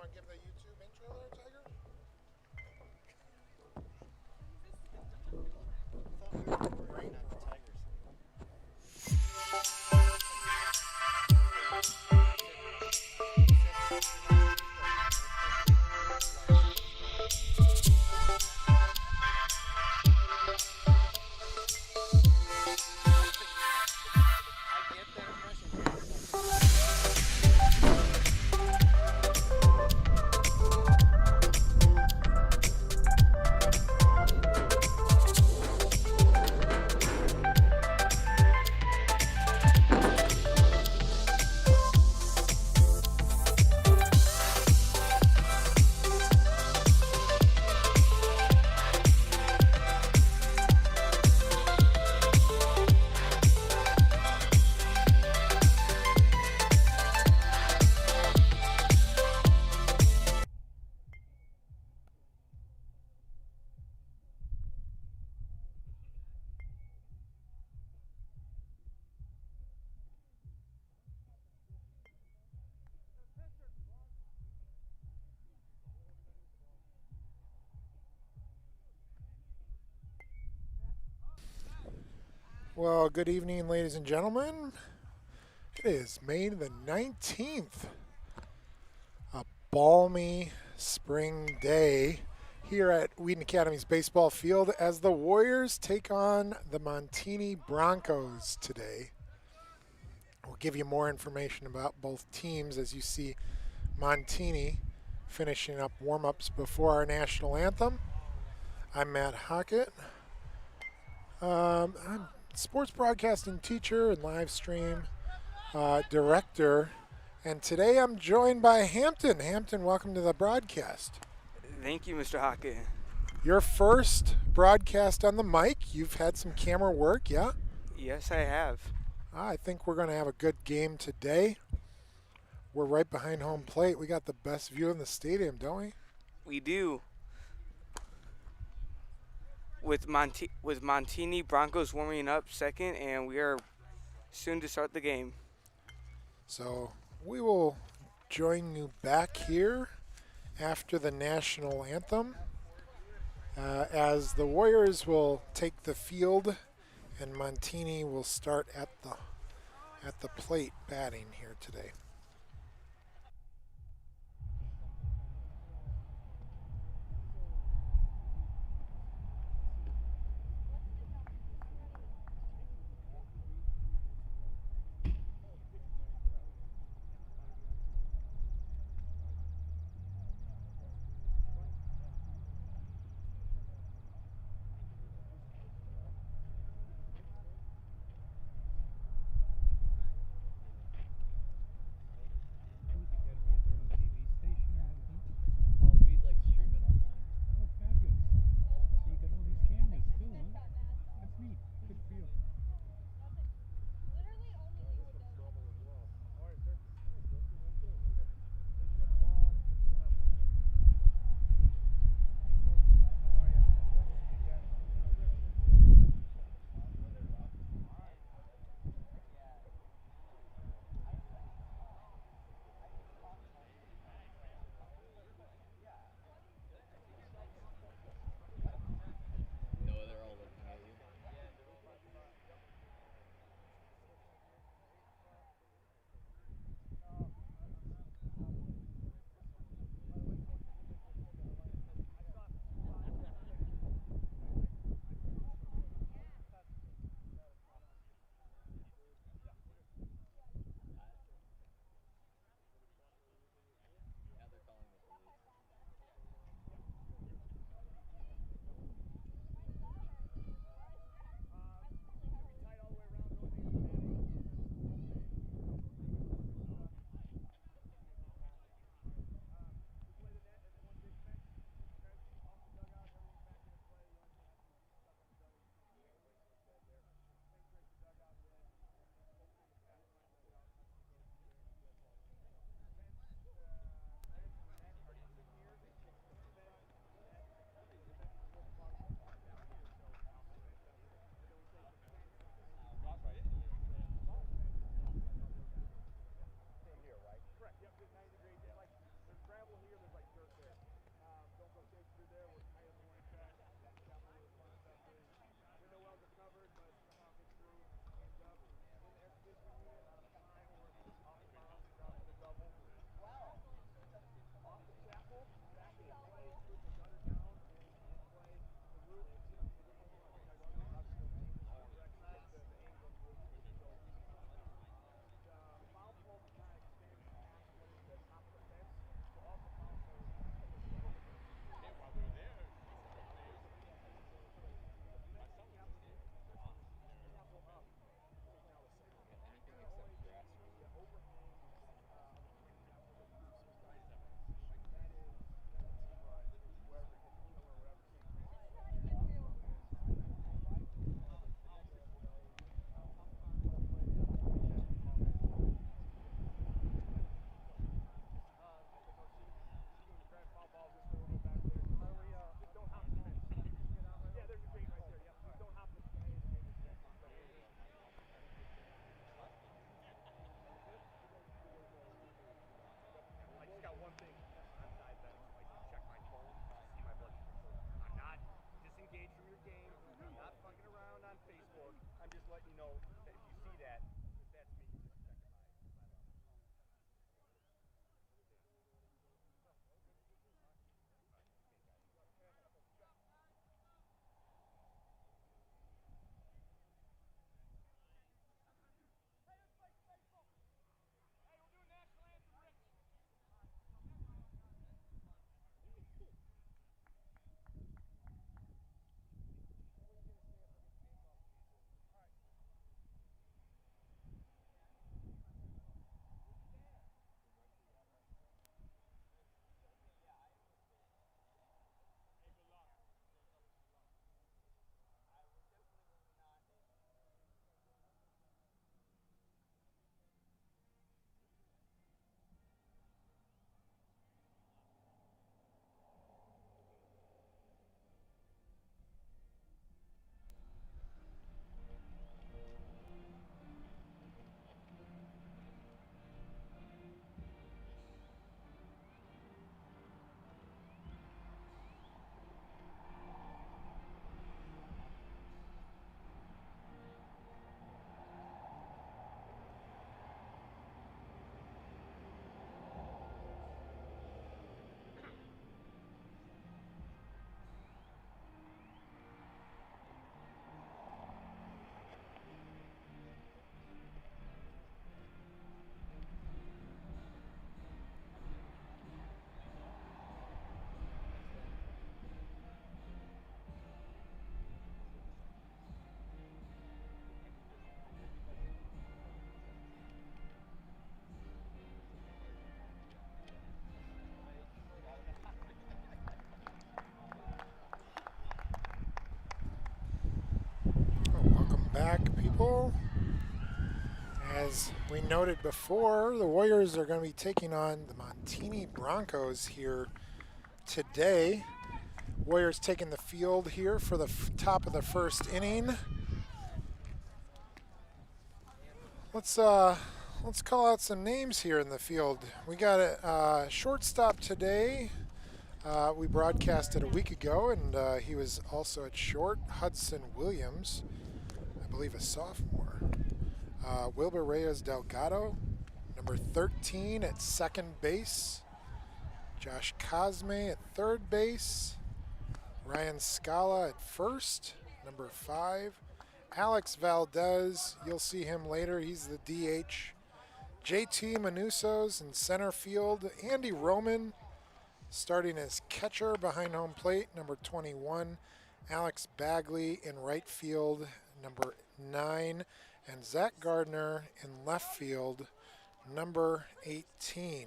want to give the YouTube intro there, Tiger? Right, not the Tigers. Well, good evening, ladies and gentlemen. It is May the 19th, a balmy spring day here at Wheaton Academy's baseball field as the Warriors take on the Montini Broncos today. We'll give you more information about both teams as you see Montini finishing up warm-ups before our national anthem. I'm Matt Hockett. I'm sports broadcasting teacher and live stream director. And today I'm joined by Hampton. Hampton, welcome to the broadcast. Thank you, Mr. Hockett. Your first broadcast on the mic. You've had some camera work, yeah? Yes, I have. I think we're going to have a good game today. We're right behind home plate. We got the best view in the stadium, don't we? We do. With Montini Broncos warming up second, and we are soon to start the game. So we will join you back here after the national anthem as the Warriors will take the field and Montini will start at the plate batting here today. Welcome back, people. As we noted before, the Warriors are going to be taking on the Montini Broncos here today. Warriors taking the field here for the top of the first inning. Let's call out some names here in the field. We got a shortstop today. We broadcasted a week ago, and he was also at short. Hudson Williams, I believe a sophomore. Wilbur Reyes Delgado, number 13 at second base. Josh Cosme at third base. Ryan Scala at first, number 5. Alex Valdez, you'll see him later. He's the DH. JT Manusos in center field. Andy Roman starting as catcher behind home plate, number 21. Alex Bagley in right field, number 9. And Zach Gardner in left field, number 18.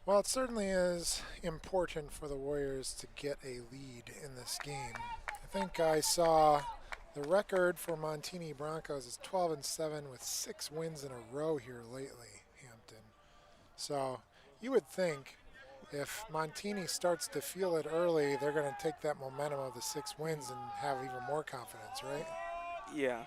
Well, it certainly is important for the Warriors to get a lead in this game. I think I saw the record for Montini Broncos is 12-7 with 6 wins in a row here lately, Hampton. So you would think if Montini starts to feel it early, they're going to take that momentum of the 6 wins and have even more confidence, right? Yeah.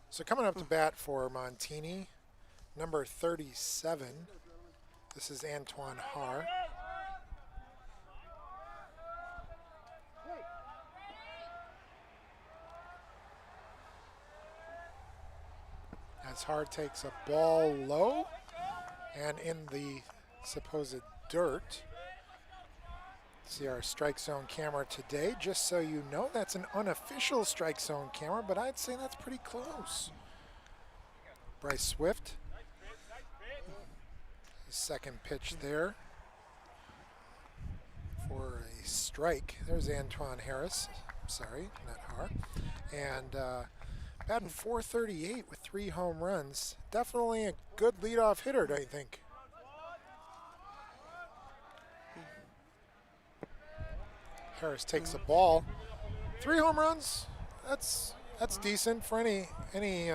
So coming up to bat for Montini, number 37. This is Antoine Haar. as Hard takes a ball low and in the supposed dirt. See our strike zone camera today. Just so you know, that's an unofficial strike zone camera, but I'd say that's pretty close. Bryce Swift, his second pitch there for a strike. There's Antoine Harris. Sorry, not Har. And batting .438 with 3 home runs. Definitely a good leadoff hitter, don't you think? Harris takes a ball. 3 home runs. That's decent for any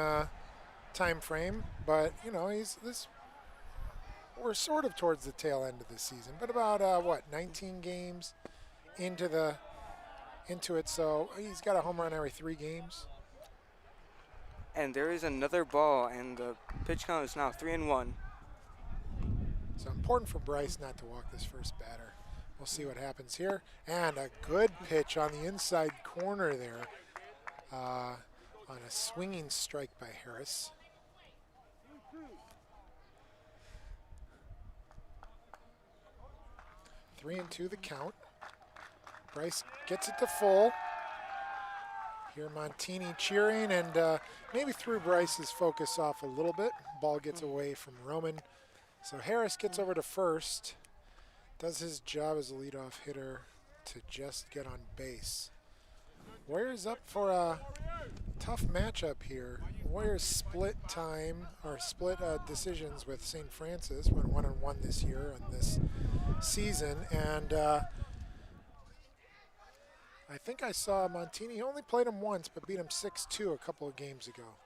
time frame. But you know, we're sort of towards the tail end of the season. But about what, 19 games into it. So he's got a home run every 3 games. And there is another ball, and the pitch count is now 3-1. So important for Bryce not to walk this first batter. We'll see what happens here. And a good pitch on the inside corner there on a swinging strike by Harris. Three and two the count. Bryce gets it to full. Here Montini cheering and maybe threw Bryce's focus off a little bit. Ball gets away from Roman. So Harris gets over to first. Does his job as a leadoff hitter to just get on base. Warriors up for a tough matchup here. Warriors split time, or split decisions with St. Francis, went 1-1 this year on this season. And I think I saw Montini, he only played him once, but beat him 6-2 a couple of games ago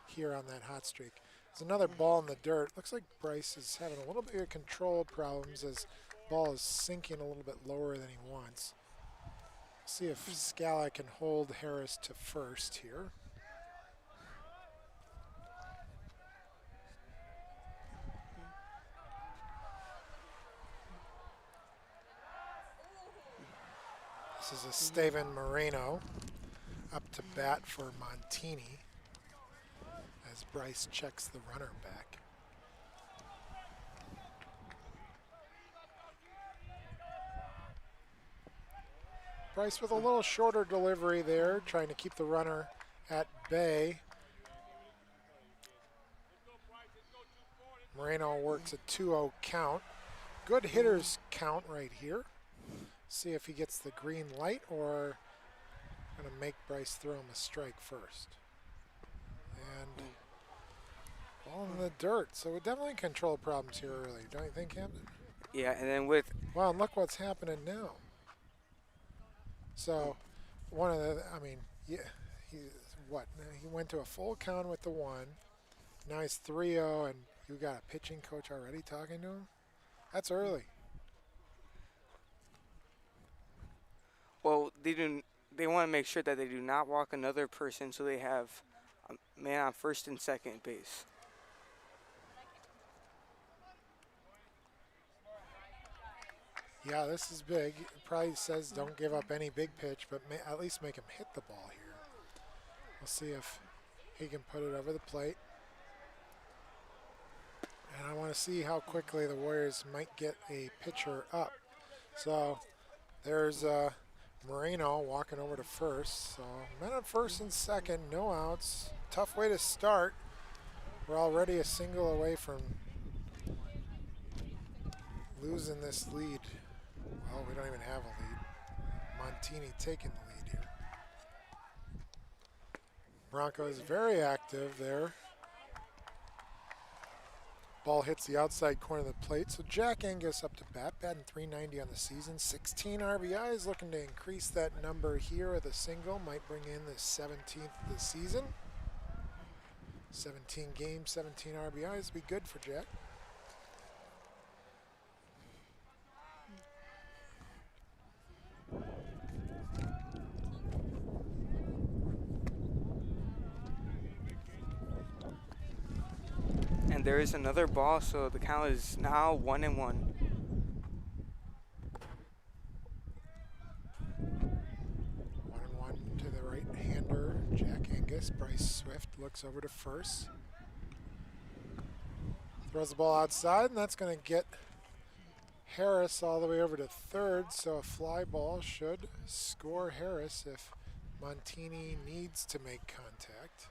here on that hot streak. There's another ball in the dirt. Looks like Bryce is having a little bit of control problems as ball is sinking a little bit lower than he wants. See if Scala can hold Harris to first here. This is Estevan Moreno up to bat for Montini as Bryce checks the runner back. Bryce with a little shorter delivery there, trying to keep the runner at bay. Moreno works a 2-0 count. Good hitters count right here. See if he gets the green light or going to make Bryce throw him a strike first. And ball in the dirt. So we definitely control problems here early, don't you think, Hampton? Yeah, and then with... Wow, and look what's happening now. So, one of the, I mean, yeah, he went to a full count with the 1. Now he's 3-0, and you got a pitching coach already talking to him? That's early. Well, they want to make sure that they do not walk another person, so they have a man on first and second base. Yeah, this is big. It probably says don't give up any big pitch, but at least make him hit the ball here. We'll see if he can put it over the plate. And I want to see how quickly the Warriors might get a pitcher up. So there's Moreno walking over to first. So men on first and second, no outs. Tough way to start. We're already a single away from losing this lead. Well, we don't even have a lead. Montini taking the lead here. Broncos very active there. Ball hits the outside corner of the plate. So Jack Angus up to bat, batting .390 on the season. 16 RBIs, looking to increase that number here with a single. Might bring in the 17th of the season. 17 games, 17 RBIs, be good for Jack. And there is another ball, so the count is now 1-1. 1-1 to the right-hander, Jack Angus. Bryce Swift looks over to first. Throws the ball outside, and that's going to get Harris all the way over to third, so a fly ball should score Harris if Montini needs to make contact.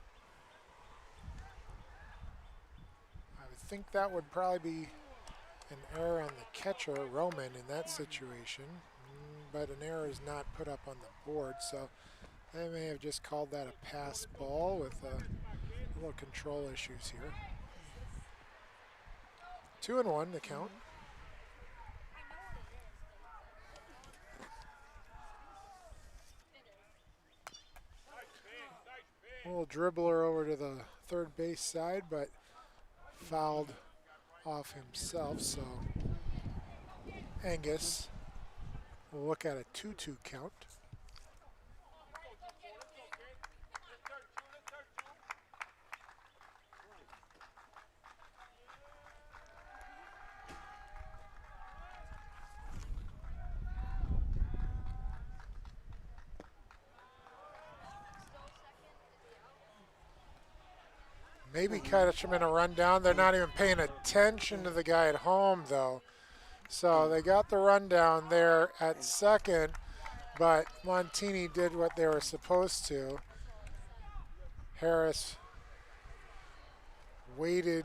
I would think that would probably be an error on the catcher, Roman, in that situation, but an error is not put up on the board, so they may have just called that a pass ball with a little control issues here. 2-1 the count. A little dribbler over to the third base side, but fouled off himself, so Angus will look at a 2-2 count. Maybe catch him in a rundown. They're not even paying attention to the guy at home, though. So they got the rundown there at second, but Montini did what they were supposed to. Harris waited,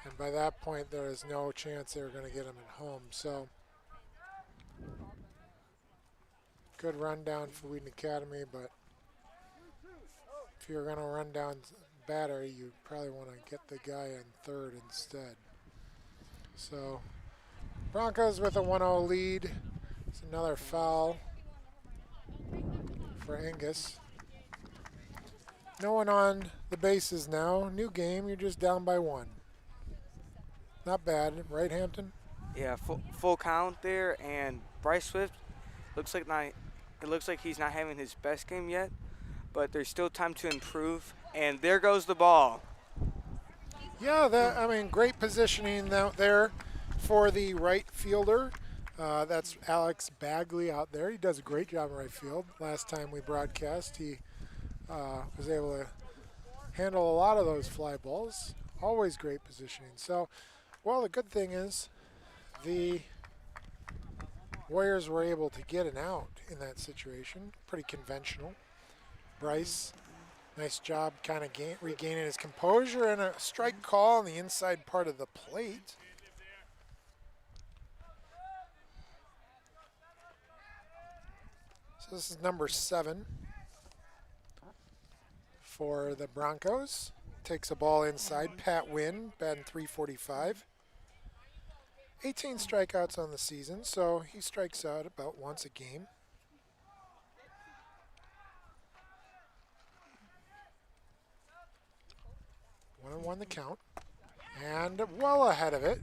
and by that point there was no chance they were going to get him at home. So good rundown for Wheaton Academy, but if you're going to run down batter, you probably want to get the guy in third instead. So Broncos with a 1-0 lead. It's another foul for Angus. No one on the bases now. New game, you're just down by 1. Not bad, right, Hampton? Yeah, full count there, and Bryce Swift looks like it looks like he's not having his best game yet, but there's still time to improve. And there goes the ball. Yeah, great positioning out there for the right fielder. That's Alex Bagley out there. He does a great job in right field. Last time we broadcast, he was able to handle a lot of those fly balls. Always great positioning. So, well, the good thing is the Warriors were able to get an out in that situation. Pretty conventional. Bryce, nice job kind of regaining his composure, and a strike call on the inside part of the plate. So this is number 7 for the Broncos. Takes a ball inside. Pat Wynn, batting .345. 18 strikeouts on the season, so he strikes out about once a game. One the count, and well ahead of it.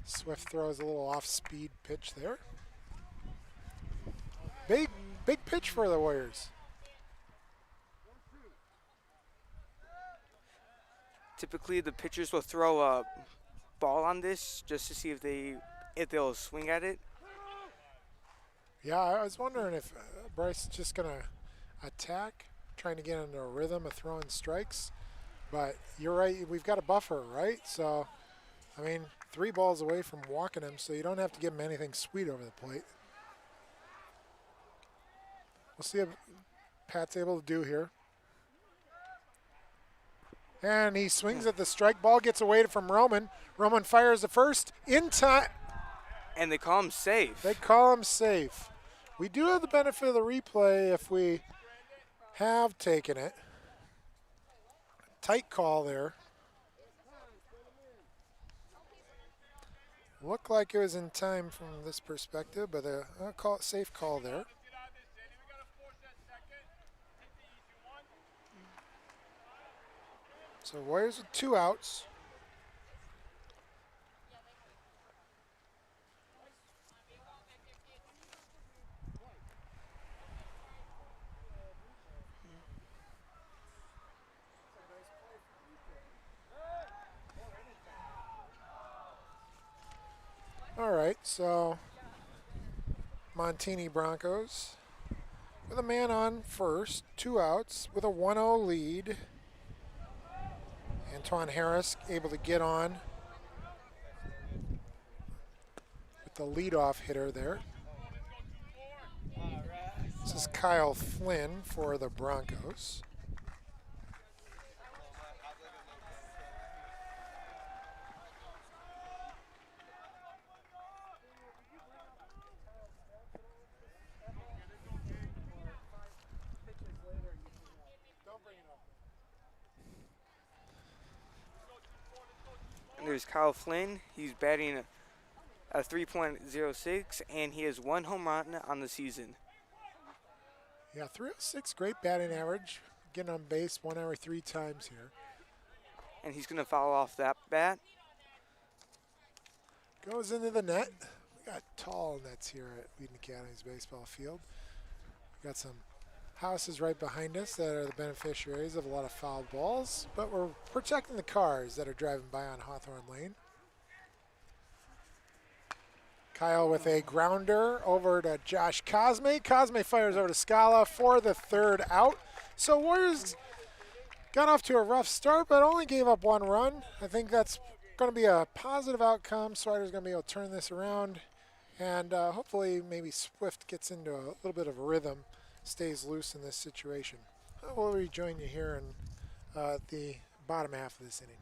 Swift throws a little off-speed pitch there. Big pitch for the Warriors. Typically, the pitchers will throw a ball on this just to see if they'll swing at it. Yeah, I was wondering if Bryce is just going to attack, trying to get into a rhythm of throwing strikes. But you're right, we've got a buffer, right? So, 3 balls away from walking him, so you don't have to give him anything sweet over the plate. We'll see if Pat's able to do here. And he swings at the strike. Ball gets away from Roman. Roman fires the first in time. And they call him safe. They call him safe. We do have the benefit of the replay if we have taken it. Tight call there. Looked like it was in time from this perspective, but I'll call it safe call there. So Warriors with 2 outs. All right, so Montini Broncos with a man on first, 2 outs with a 1-0 lead. Antoine Harris able to get on with the leadoff hitter there. This is Kyle Flynn for the Broncos. And there's Kyle Flynn. He's batting a 3.06, and he has 1 home run on the season. Yeah, 306, great batting average. Getting on base 1 every 3 times here. And he's going to foul off that bat. Goes into the net. We got tall nets here at Wheaton Academy's baseball field. We got some houses right behind us that are the beneficiaries of a lot of fouled balls, but we're protecting the cars that are driving by on Hawthorne Lane. Kyle with a grounder over to Josh Cosme. Cosme fires over to Scala for the 3rd out. So Warriors got off to a rough start, but only gave up 1 run. I think that's going to be a positive outcome. Swider's going to be able to turn this around, and hopefully maybe Swift gets into a little bit of a rhythm, stays loose in this situation. We'll rejoin you here in the bottom half of this inning.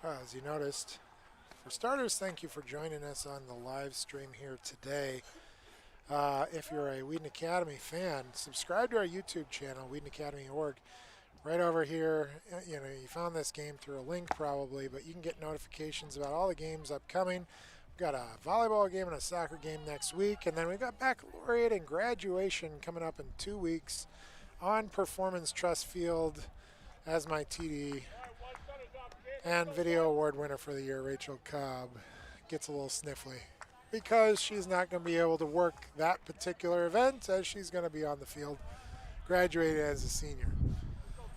As you noticed, for starters, thank you for joining us on the live stream here today. If you're a Wheaton Academy fan, subscribe to our YouTube channel, WheatonAcademy.org. Right over here, you know, you found this game through a link probably, but you can get notifications about all the games upcoming. We've got a volleyball game and a soccer game next week, and then we've got baccalaureate and graduation coming up in 2 weeks on Performance Trust Field as my TD. And video award winner for the year, Rachel Cobb, gets a little sniffly because she's not going to be able to work that particular event as she's going to be on the field, graduated as a senior.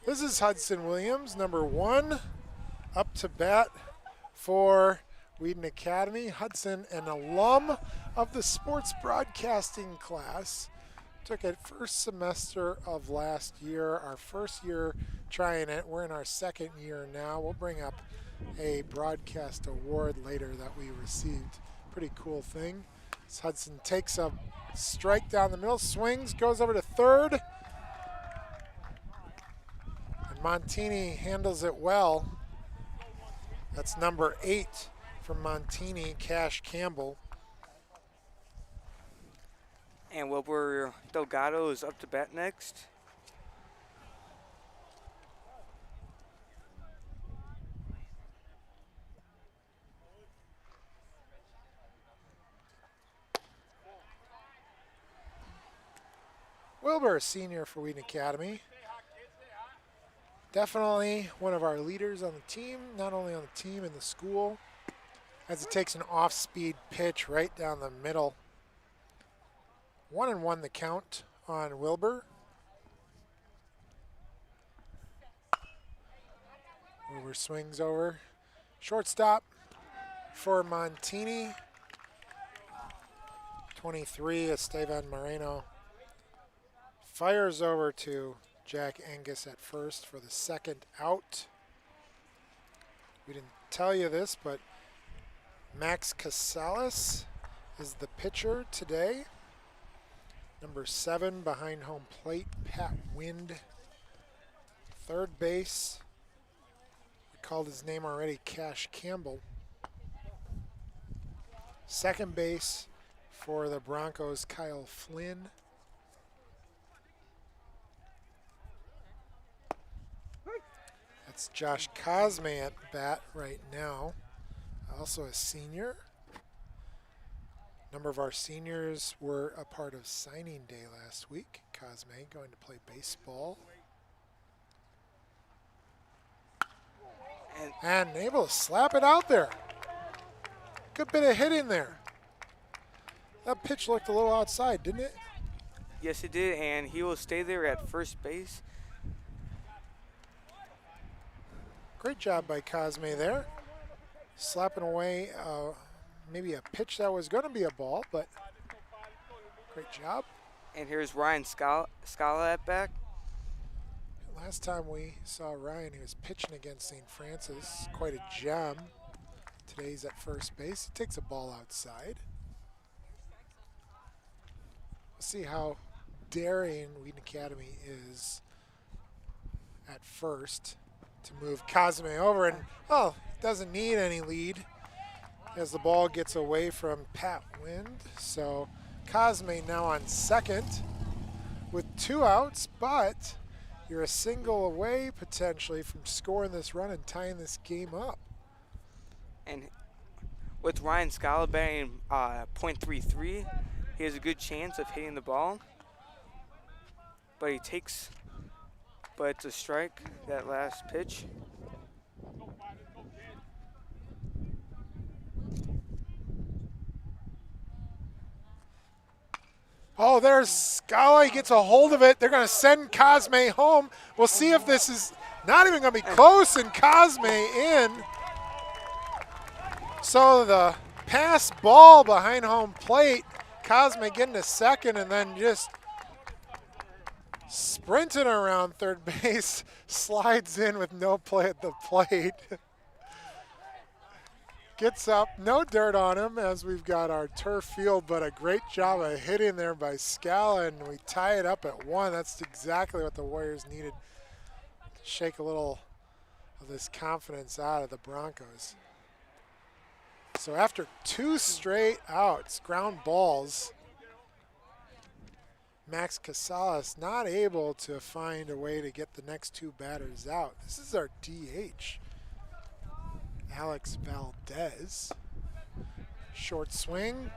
This is Hudson Williams, number 1, up to bat for Wheaton Academy. Hudson, an alum of the sports broadcasting class, took it first semester of last year, our first year trying it. We're in our 2nd year now. We'll bring up a broadcast award later that we received. Pretty cool thing. As Hudson takes a strike down the middle, swings, goes over to 3rd. And Montini handles it well. That's number 8 from Montini, Cash Campbell. And Wilbur Delgado is up to bat next. Wilbur, a senior for Wheaton Academy. Definitely one of our leaders on the team, not only on the team, in the school, as it takes an off-speed pitch right down the middle. 1-1 the count on Wilbur. Wilbur swings over. Shortstop for Montini. 23, Esteban Moreno. Fires over to Jack Angus at first for the 2nd out. We didn't tell you this, but Max Casales is the pitcher today. Number 7 behind home plate, Pat Wind. Third base, we called his name already, Cash Campbell. Second base for the Broncos, Kyle Flynn. That's Josh Cosme at bat right now, also a senior. A number of our seniors were a part of signing day last week. Cosme going to play baseball. And able to slap it out there. Good bit of hitting there. That pitch looked a little outside, didn't it? Yes, it did, and he will stay there at first base. Great job by Cosme there. Slapping away maybe a pitch that was going to be a ball, but great job. And here's Ryan Scala at back. Last time we saw Ryan, he was pitching against St. Francis. Quite a gem. Today he's at first base. He takes a ball outside. We'll see how daring Wheaton Academy is at first to move Cosme over. And, oh, doesn't need any lead as the ball gets away from Pat Wind. So Cosme now on second with 2 outs, but you're a single away potentially from scoring this run and tying this game up. And with Ryan Scala batting .33, he has a good chance of hitting the ball. But it's a strike, that last pitch. Oh, there's Scala. He gets a hold of it. They're going to send Cosme home. We'll see if this is not even going to be close, and Cosme in. So the pass ball behind home plate, Cosme getting to second and then just sprinting around third base, slides in with no play at the plate. Gets up, no dirt on him as we've got our turf field, but a great job of hitting there by Scala, and we tie it up at 1. That's exactly what the Warriors needed. Shake a little of this confidence out of the Broncos. So after 2 straight outs, ground balls, Max Casales not able to find a way to get the next 2 batters out. This is our DH. Alex Valdez. Short swing.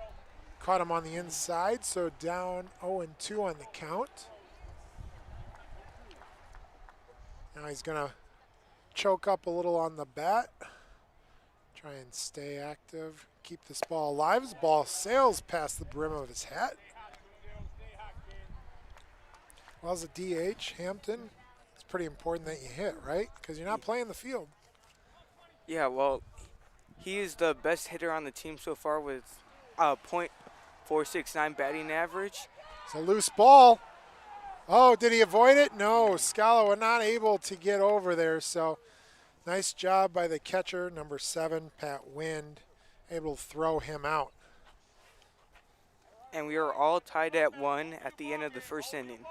Caught him on the inside, so down 0-2 on the count. Now he's going to choke up a little on the bat. Try and stay active. Keep this ball alive. This ball sails past the brim of his hat. Well, as a DH, Hampton, it's pretty important that you hit, right? Because you're not playing the field. Yeah, well, he is the best hitter on the team so far with .469 batting average. It's a loose ball. Oh, did he avoid it? No, Scala was not able to get over there. So nice job by the catcher, number 7, Pat Wind, able to throw him out. And we are all tied at 1 at the end of the first inning.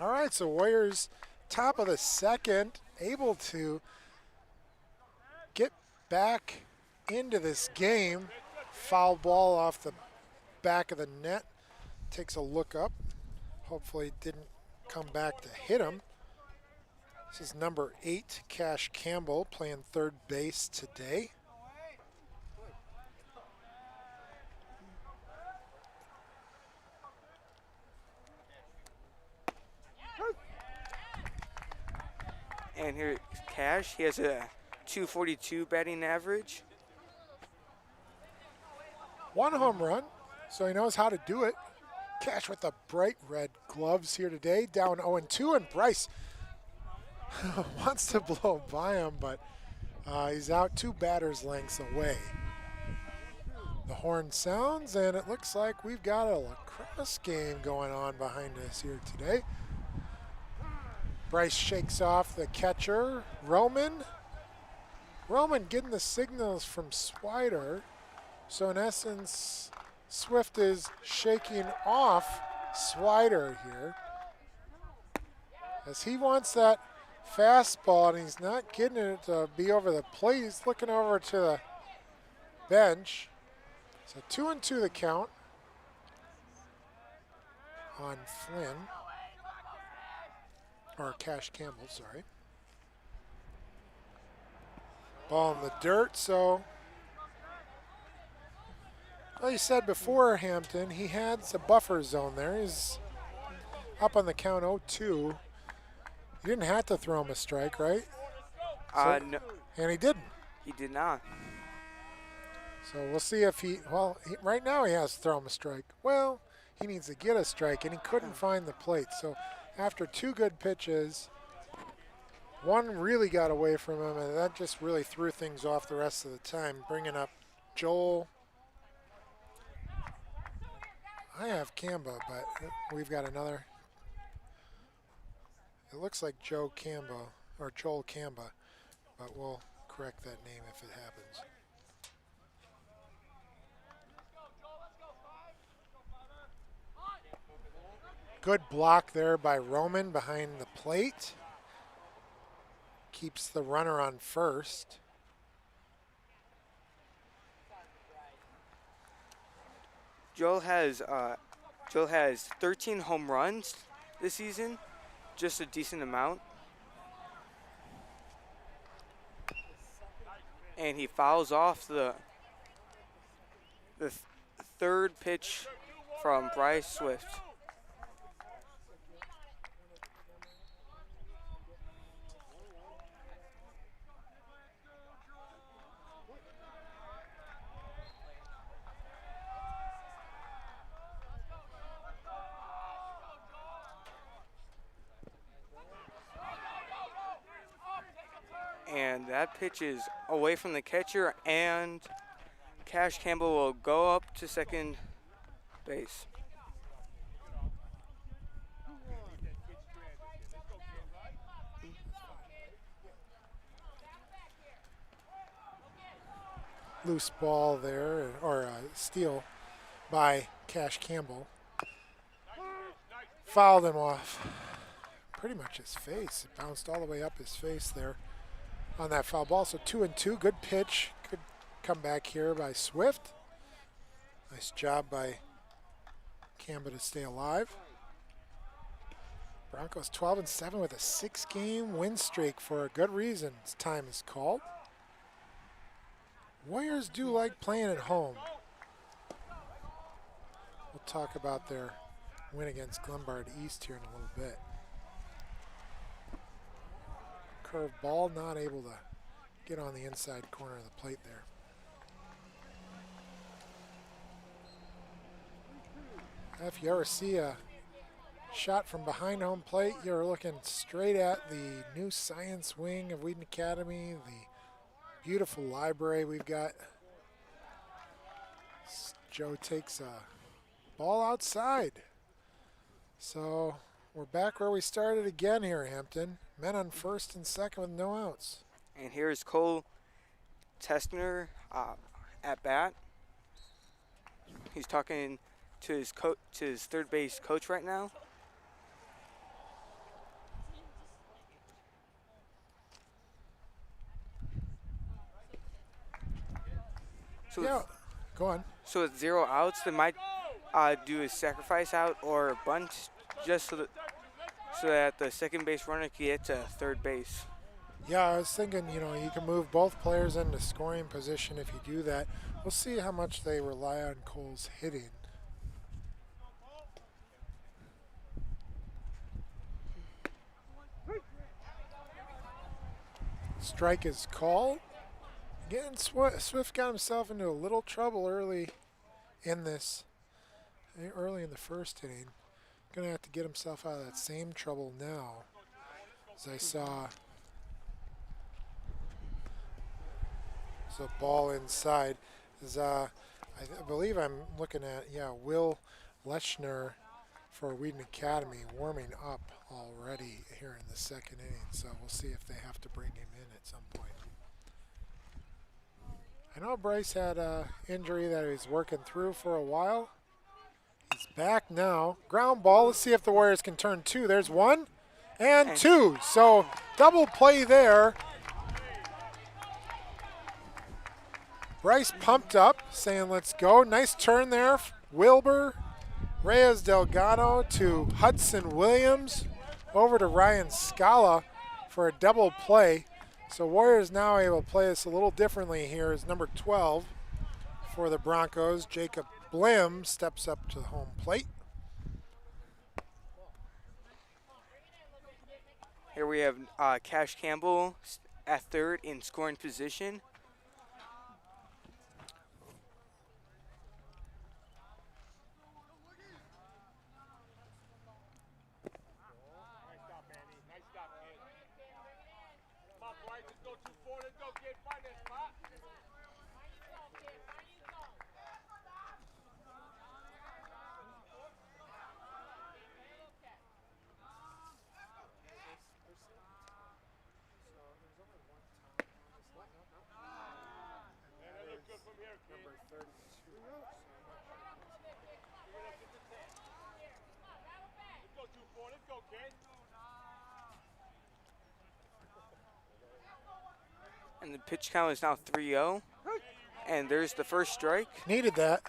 All right, so Warriors, top of the second, able to get back into this game. Foul ball off the back of the net. Takes a look up. Hopefully it didn't come back to hit him. This is number 8, Cash Campbell, playing third base today. And here's Cash. He has a 242 batting average. 1 home run, so he knows how to do it. Cash with the bright red gloves here today, down 0-2, and Bryce wants to blow by him, but he's out 2 batters lengths away. The horn sounds, and it looks like we've got a lacrosse game going on behind us here today. Bryce shakes off the catcher, Roman. Roman getting the signals from Swider. So in essence, Swift is shaking off Swider here, as he wants that fastball, and he's not getting it to be over the plate. He's looking over to the bench. So 2-2 the count on Flynn, or Cash Campbell, sorry. Ball in the dirt, so well, you said before, Hampton, he had a buffer zone there. He's up on the count 0-2. You didn't have to throw him a strike, right? No, And he didn't. he did not. So we'll see if right now he has to throw him a strike. Well, he needs to get a strike, and he couldn't find the plate. So after 2 good pitches, one really got away from him, and that just really threw things off the rest of the time. Bringing up Joel. I have Camba, but we've got another. It looks like Joel Camba, but we'll correct that name if it happens. Good block there by Roman behind the plate. Keeps the runner on first. Joel has 13 home runs this season, just a decent amount. And he fouls off the third pitch from Bryce Swift. And that pitch is away from the catcher, and Cash Campbell will go up to second base. Loose ball there, or steal by Cash Campbell. Fouled him off pretty much his face. It bounced all the way up his face there on that foul ball. So 2-2, good pitch. Good comeback here by Swift. Nice job by Camba to stay alive. Broncos 12-7 with a 6-game win streak for a good reason. It's time is called. Warriors do like playing at home. We'll talk about their win against Glenbard East here in a little bit. Curved ball, not able to get on the inside corner of the plate there. If you ever see a shot from behind home plate, you're looking straight at the new science wing of Wheaton Academy, the beautiful library we've got. Joe takes a ball outside. So we're back where we started again here, Hampton. Men on first and second with no outs. And here's Cole Testner at bat. He's talking to his third base coach right now. So Yeah, go on. so with 0 outs, they might do a sacrifice out or a bunt just so that the second base runner can get to third base. Yeah, I was thinking, you know, you can move both players into scoring position if you do that. We'll see how much they rely on Cole's hitting. Strike is called. Again, Swift got himself into a little trouble early in this, early in the first inning. Gonna have to get himself out of that same trouble now. As I saw, there's a ball inside. I believe I'm looking at, Will Lechner for Wheaton Academy warming up already here in the second inning. So we'll see if they have to bring him in at some point. I know Bryce had an injury that he's working through for a while. He's back now. Ground ball. Let's see if the Warriors can turn two. There's one and two. So double play there. Bryce pumped up, saying let's go. Nice turn there. Wilbur, Reyes Delgado to Hudson Williams. Over to Ryan Scala for a double play. So Warriors now able to play this a little differently here as number 12 for the Broncos. Jacob Blim steps up to the home plate. Here we have Cash Campbell at third in scoring position. And the pitch count is now 3-0. And there's the first strike. Needed that.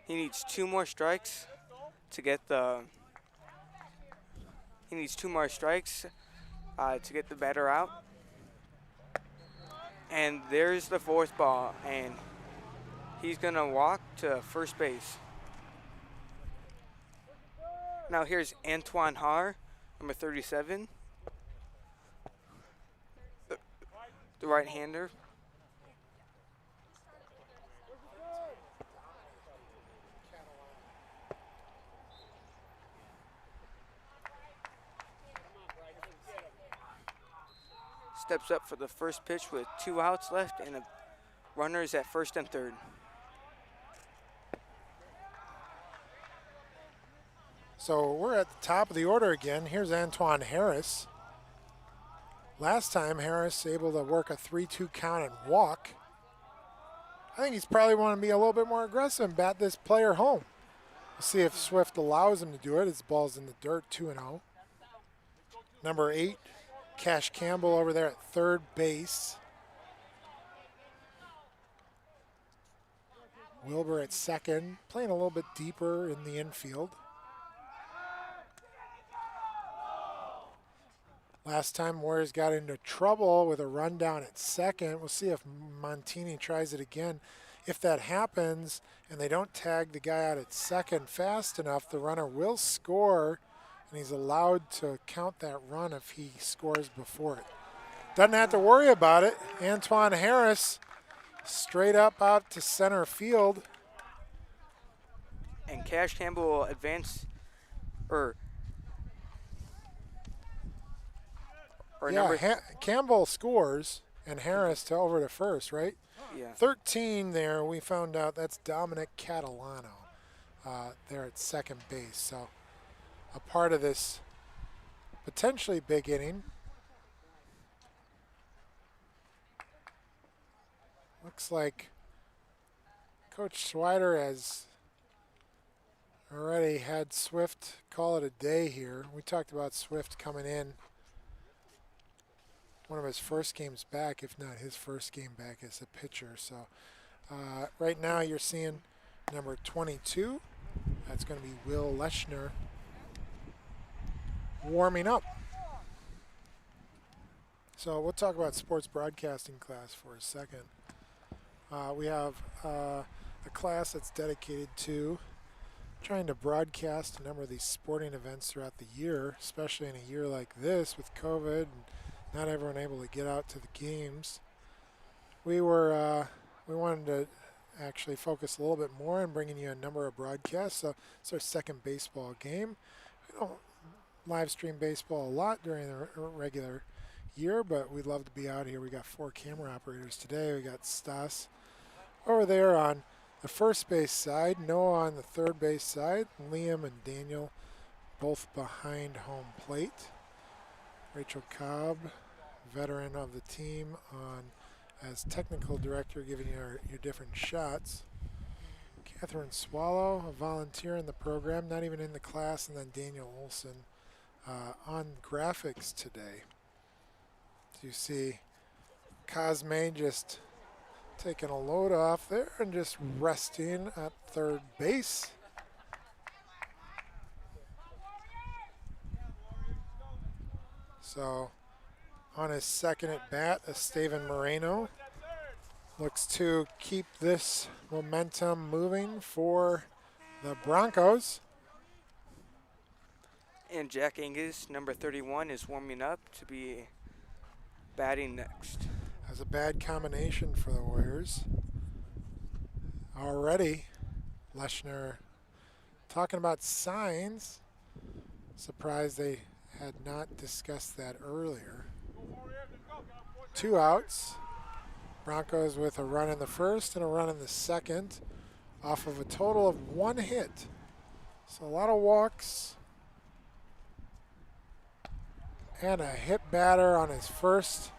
He needs 2 more strikes to get the. He needs 2 more strikes to get the batter out. And there's the fourth ball, and he's gonna walk to first base. Now here's Antoine Haar, number 37, the right-hander. Steps up for the first pitch with 2 outs left and runners at first and third. So we're at the top of the order again. Here's Antoine Harris. Last time Harris able to work a 3-2 count and walk. I think he's probably want to be a little bit more aggressive and bat this player home. We'll see if Swift allows him to do it. His ball's in the dirt, 2-0. Number 8, Cash Campbell over there at third base. Wilbur at second, playing a little bit deeper in the infield. Last time Warriors got into trouble with a rundown at second. We'll see if Montini tries it again. If that happens and they don't tag the guy out at second fast enough, the runner will score, and he's allowed to count that run if he scores before it. Doesn't have to worry about it. Antoine Harris straight up out to center field. And Cash Campbell will advance, or yeah, Campbell scores, and Harris to over to first, right? Yeah. 13 there, we found out that's Dominic Catalano there at second base. So a part of this potentially big inning. Looks like Coach Swider has already had Swift call it a day here. We talked about Swift coming in one of his first games back, if not his first game back as a pitcher. So right now you're seeing number 22. That's going to be Will Leshner warming up. So we'll talk about sports broadcasting class for a second. We have a class that's dedicated to trying to broadcast a number of these sporting events throughout the year, especially in a year like this with COVID and not everyone able to get out to the games. We wanted to actually focus a little bit more on bringing you a number of broadcasts. So it's our second baseball game. We don't live stream baseball a lot during the regular year, but we'd love to be out here. We got 4 camera operators today. We got Stas over there on the first base side, Noah on the third base side, Liam and Daniel both behind home plate. Rachel Cobb, veteran of the team, on as technical director, giving you your different shots. Catherine Swallow, a volunteer in the program, not even in the class, and then Daniel Olson on graphics today. So you see Cosme just taking a load off there and just resting at third base. So on his second at bat, Estevan Moreno looks to keep this momentum moving for the Broncos. And Jack Angus, number 31, is warming up to be batting next. That's a bad combination for the Warriors. Already, Leshner talking about signs. Surprised they had not discussed that earlier. 2 outs. Broncos with a run in the first and a run in the second off of a total of 1 hit. So a lot of walks. And a hit batter on his first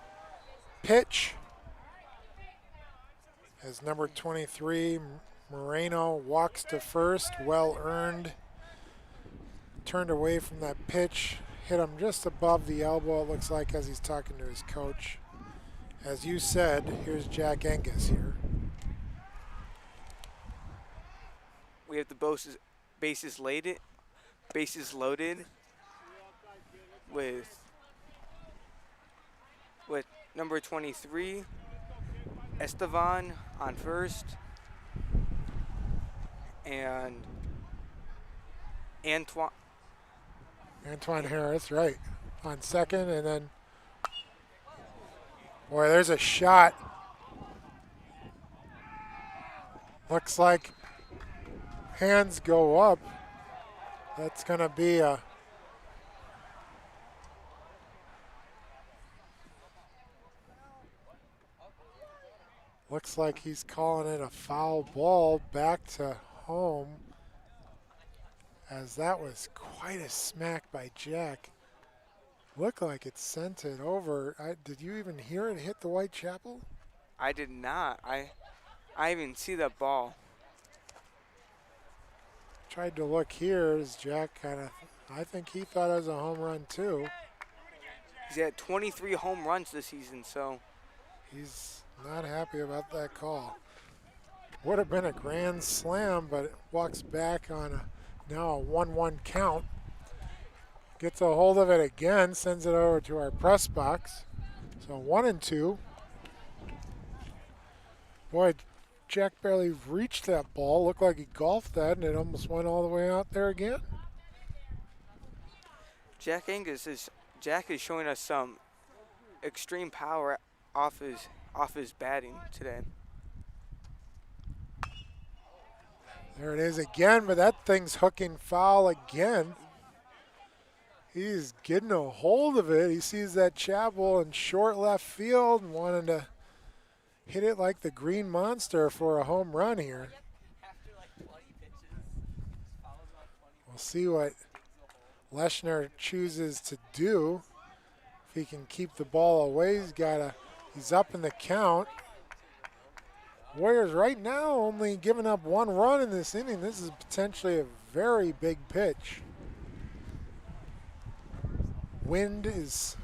pitch. As number 23, Moreno, walks to first, well earned. Turned away from that pitch, hit him just above the elbow, it looks like, as he's talking to his coach. As you said, here's Jack Angus here. We have the bases loaded with number 23, Estevan on first, and Antoine Harris, right, on second, and then, boy, there's a shot. Looks like hands go up. That's going to be a looks like he's calling it a foul ball back to home, as that was quite a smack by Jack. Looked like it sent it over. Did you even hear it hit the Whitechapel? I did not. I even see that ball. Tried to look here as Jack I think he thought it was a home run too. He's had 23 home runs this season, so he's not happy about that call. Would have been a grand slam, but it walks back on now a 1-1 count. Gets a hold of it again, sends it over to our press box. So 1-2. Boy, Jack barely reached that ball. Looked like he golfed that, and it almost went all the way out there again. Jack is showing us some extreme power off his batting today. There it is again, but that thing's hooking foul again. He's getting a hold of it. He sees that Chapel in short left field and wanted to hit it like the Green Monster for a home run here. We'll see what Leshner chooses to do. If he can keep the ball away, he's up in the count. Warriors right now only giving up 1 run in this inning. This is potentially a very big pitch. Wind is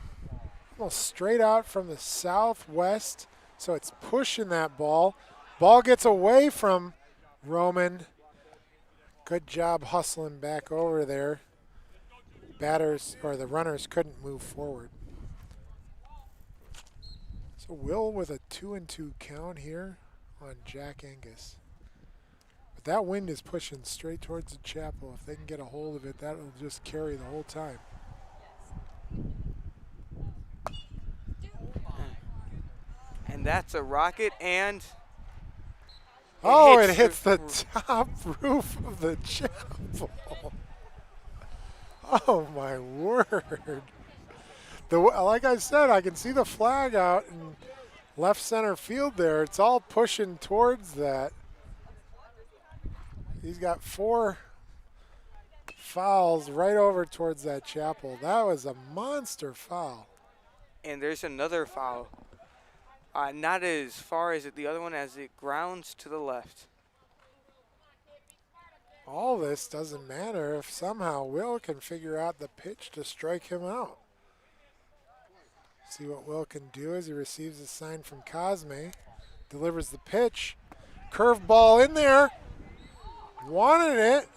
almost straight out from the southwest. So it's pushing that ball. Ball gets away from Roman. Good job hustling back over there. Batters, or the runners, couldn't move forward. So Will with a 2-2 count here on Jack Angus. But that wind is pushing straight towards the chapel. If they can get a hold of it, that'll just carry the whole time. And that's a rocket, and It hits the top roof of the chapel. Oh my word. Like I said, I can see the flag out in left center field there. It's all pushing towards that. He's got 4 fouls right over towards that chapel. That was a monster foul. And there's another foul. Not as far as the other one, as it grounds to the left. All this doesn't matter if somehow Will can figure out the pitch to strike him out. See what Will can do as he receives a sign from Cosme. Delivers the pitch. Curveball in there. Wanted it.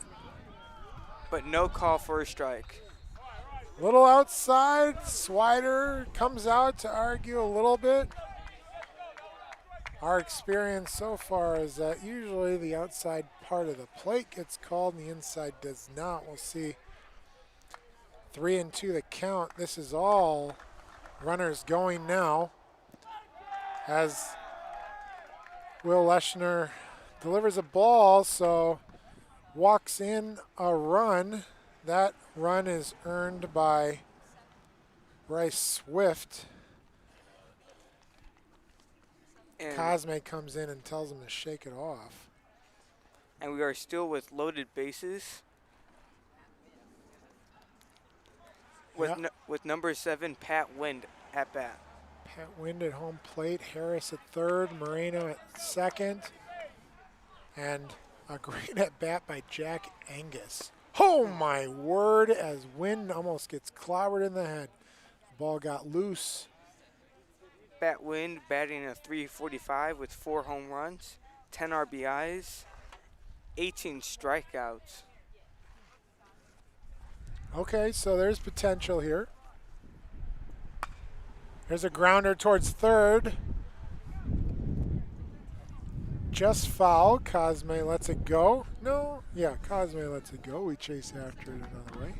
But no call for a strike. Little outside. Swider comes out to argue a little bit. Our experience so far is that usually the outside part of the plate gets called and the inside does not. We'll see. 3-2 the count. This is all runners going now as Will Leschner delivers a ball, so walks in a run. That run is earned by Bryce Swift. And Cosme comes in and tells him to shake it off. And we are still with loaded bases. With number 7, Pat Wind at bat. Pat Wind at home plate, Harris at third, Moreno at second, and a great at bat by Jack Angus. Oh my word, as Wind almost gets clobbered in the head. The ball got loose. Pat Wind batting a .345 with 4 home runs, 10 RBIs, 18 strikeouts. Okay, so there's potential here. There's a grounder towards third. Just foul. Cosme lets it go. No? Yeah, Cosme lets it go. We chase after it another way.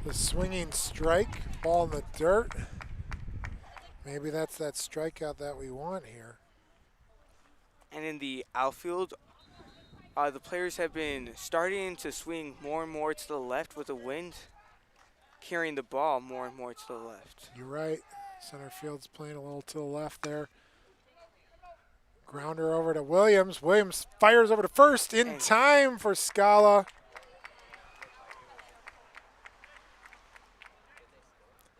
The swinging strike, ball in the dirt. Maybe that's that strikeout that we want here. And in the outfield, the players have been starting to swing more and more to the left with the wind, carrying the ball more and more to the left. You're right. Center field's playing a little to the left there. Grounder over to Williams. Williams fires over to first in time for Scala.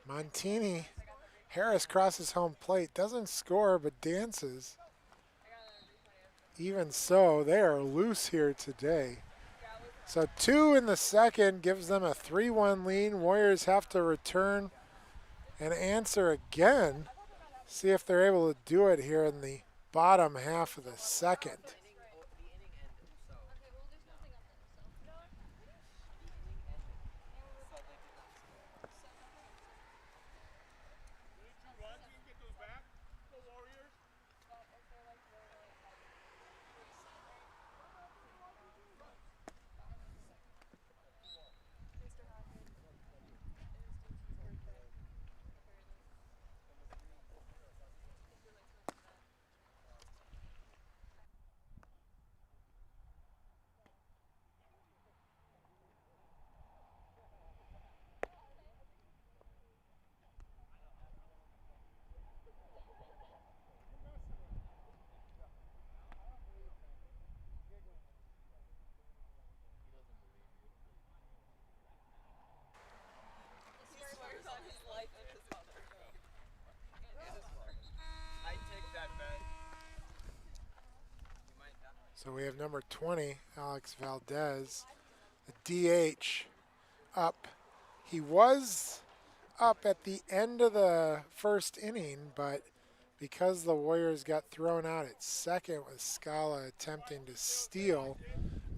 Montini. Harris crosses home plate. Doesn't score, but dances. Even so, they are loose here today. So 2 in the second gives them a 3-1 lead. Warriors have to return and answer again. See if they're able to do it here in the bottom half of the second. So we have number 20, Alex Valdez, the DH, up. He was up at the end of the first inning, but because the Warriors got thrown out at second with Scala attempting to steal,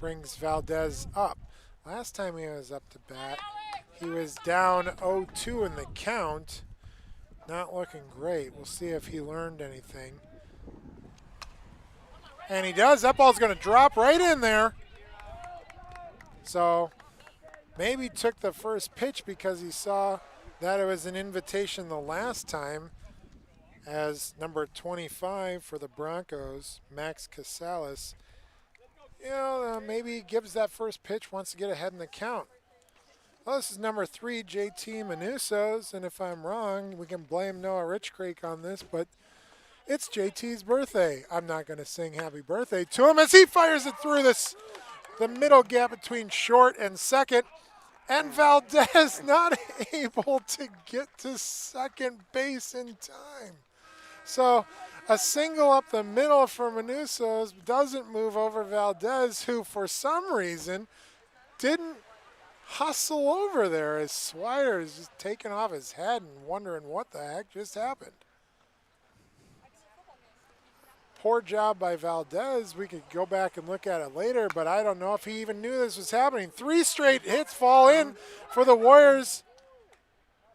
brings Valdez up. Last time he was up to bat, he was down 0-2 in the count. Not looking great. We'll see if he learned anything. And he does. That ball's going to drop right in there. So maybe took the first pitch because he saw that it was an invitation the last time, as number 25 for the Broncos, Max Casales, maybe he gives that first pitch, wants to get ahead in the count. Well, this is number 3, JT Manusos, and if I'm wrong, we can blame Noah Richcreek on this, but it's JT's birthday. I'm not going to sing happy birthday to him as he fires it through the middle gap between short and second. And Valdez not able to get to second base in time. So a single up the middle for Manusos doesn't move over Valdez, who for some reason didn't hustle over there as Swider is just taking off his head and wondering what the heck just happened. Poor job by Valdez. We could go back and look at it later, but I don't know if he even knew this was happening. 3 straight hits fall in for the Warriors.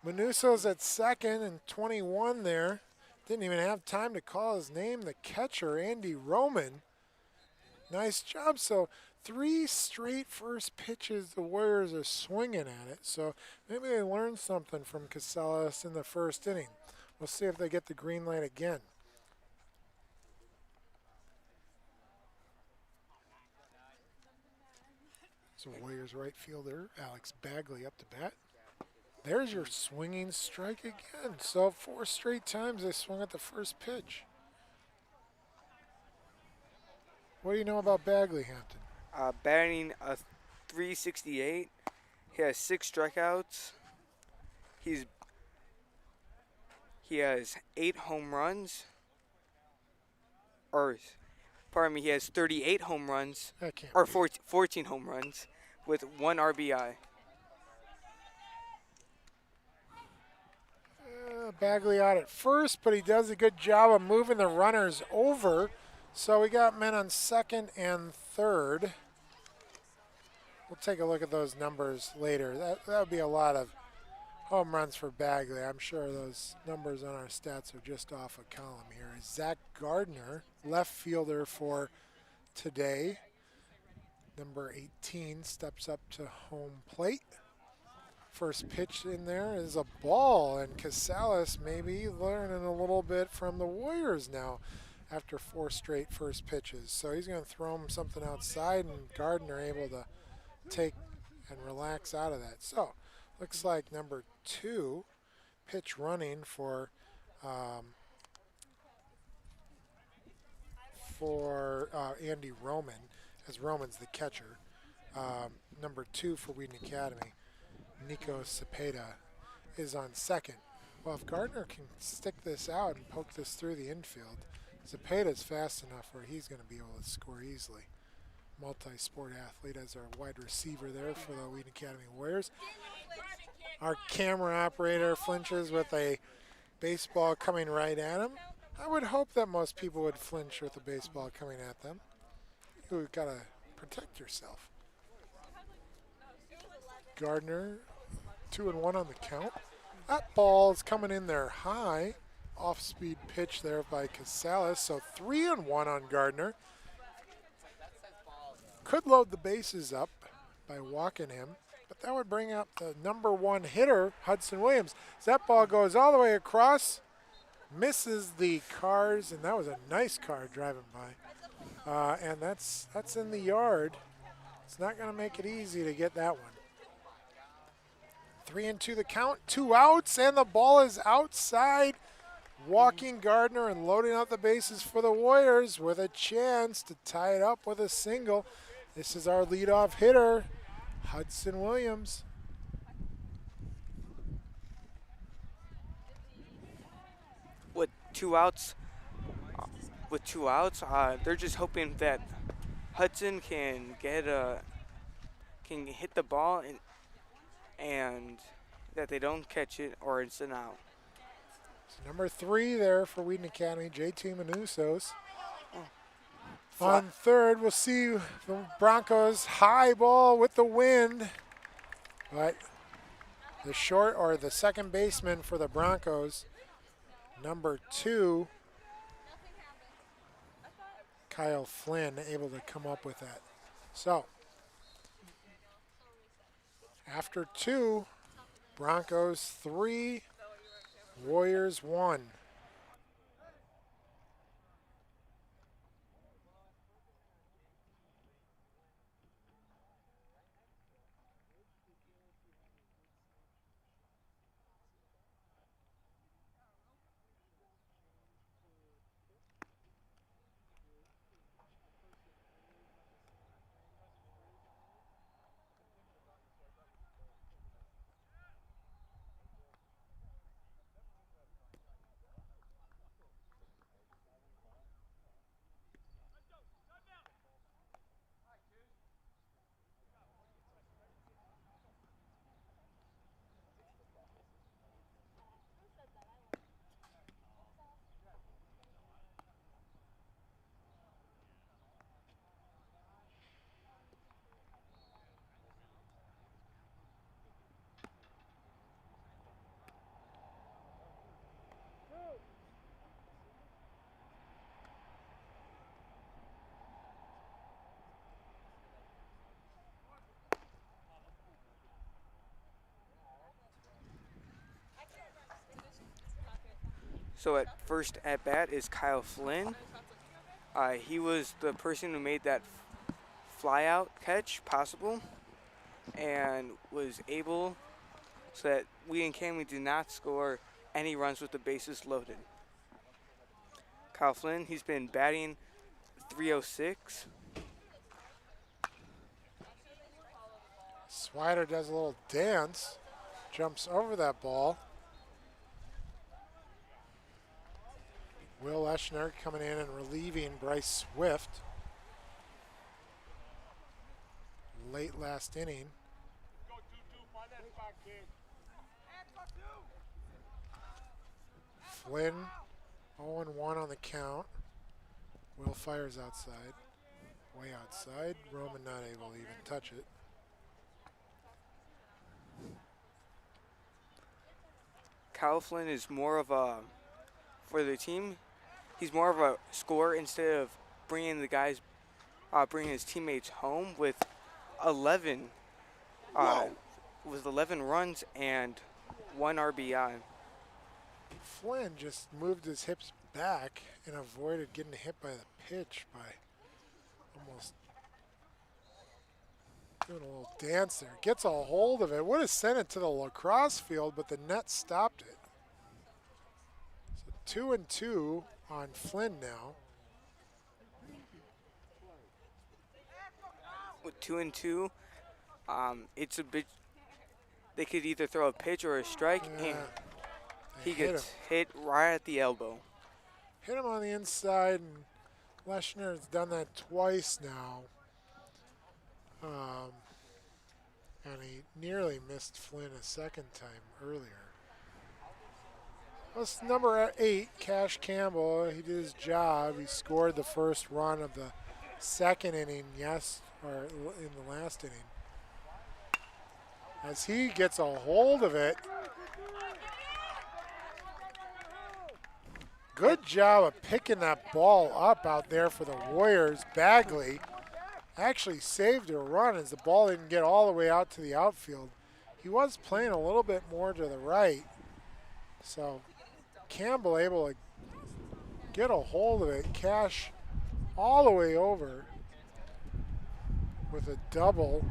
Manusos at second and 21 there. Didn't even have time to call his name. The catcher, Andy Roman. Nice job. So 3 straight first pitches the Warriors are swinging at it. So maybe they learned something from Casales in the first inning. We'll see if they get the green light again. So Warriors right fielder, Alex Bagley up to bat. There's your swinging strike again. So 4 straight times they swung at the first pitch. What do you know about Bagley, Hampton? Batting a .368. He has 6 strikeouts. He has 8 home runs. He has 38 home runs, or 14 home runs, with 1 RBI. Bagley out at first, but he does a good job of moving the runners over. So we got men on second and third. We'll take a look at those numbers later. That would be a lot of home runs for Bagley. I'm sure those numbers on our stats are just off a column here. Zach Gardner, left fielder for today. Number 18 steps up to home plate. First pitch in there is a ball, and Casales maybe learning a little bit from the Warriors now after 4 straight first pitches. So he's going to throw him something outside, and Gardner able to take and relax out of that. So looks like number 2 pitch running for Andy Roman, as Roman's the catcher. Number 2 for Wheaton Academy, Nico Cepeda, is on second. Well, if Gardner can stick this out and poke this through the infield, Cepeda's fast enough where he's going to be able to score easily. Multi-sport athlete as our wide receiver there for the Wheaton Academy Warriors. Our camera operator flinches with a baseball coming right at him. I would hope that most people would flinch with a baseball coming at them. You've got to protect yourself. Gardner, 2-1 on the count. That ball is coming in there high. Off-speed pitch there by Casales. So 3-1 on Gardner. Could load the bases up by walking him, but that would bring up the number 1 hitter, Hudson Williams. As that ball goes all the way across, misses the cars, and that was a nice car driving by. And that's in the yard. It's not going to make it easy to get that one. 3-2 the count, 2 outs, and the ball is outside. Walking Gardner and loading up the bases for the Warriors with a chance to tie it up with a single. This is our leadoff hitter, Hudson Williams. With two outs, they're just hoping that Hudson can can hit the ball and that they don't catch it or it's an out. So number 3 there for Wheaton Academy, JT Manusos. Fly- On third, we'll see the Broncos high ball with the wind. But the short or the second baseman for the Broncos, number 2, Kyle Flynn, able to come up with that. So after 2, Broncos 3, Warriors 1. So at first at bat is Kyle Flynn. He was the person who made that fly out catch possible and was able so that Wheaton Academy did not score any runs with the bases loaded. Kyle Flynn, he's been batting .306. Swider does a little dance, jumps over that ball. Will Eschner coming in and relieving Bryce Swift. Late last inning. Flynn 0-1 on the count. Will fires outside. Way outside. Roman not able to even touch it. Kyle Flynn is more of a, for the team, he's more of a scorer instead of bringing the guys, bringing his teammates home with 11, with 11 runs and 1 RBI. Flynn just moved his hips back and avoided getting hit by the pitch by almost doing a little dance there. Gets a hold of it. Would have sent it to the lacrosse field, but the net stopped it. So 2-2 on Flynn now. With 2-2, it's a bit. They could either throw a pitch or a strike, and he gets hit right at the elbow. Hit him on the inside, and Leschner has done that twice now. And he nearly missed Flynn a second time earlier. That's number 8, Cash Campbell. He did his job. He scored the first run of the second inning, or in the last inning. As he gets a hold of it. Good job of picking that ball up out there for the Warriors. Bagley actually saved a run as the ball didn't get all the way out to the outfield. He was playing a little bit more to the right. So Campbell able to get a hold of it. Cash all the way over with a double.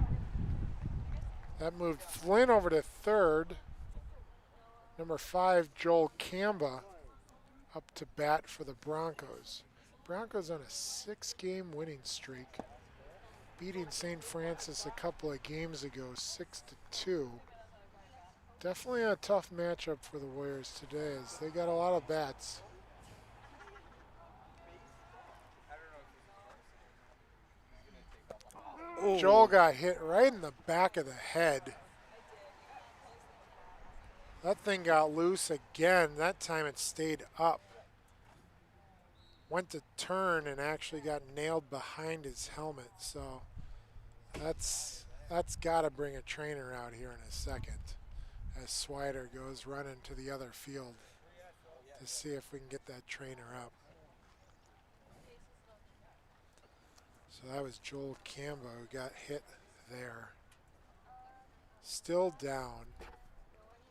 That moved Flynn over to third. Number 5, Joel Camba, up to bat for the Broncos. Broncos on a 6-game winning streak, beating St. Francis a couple of games ago, 6-2. Definitely a tough matchup for the Warriors today, as they got a lot of bats. Joel Ooh. got hit right in the back of the head. That thing got loose again. That time it stayed up. Went to turn and actually got nailed behind his helmet. So that's got to bring a trainer out here in a second as Swider goes running to the other field to see if we can get that trainer up. So that was Joel Cambo who got hit there. Still down.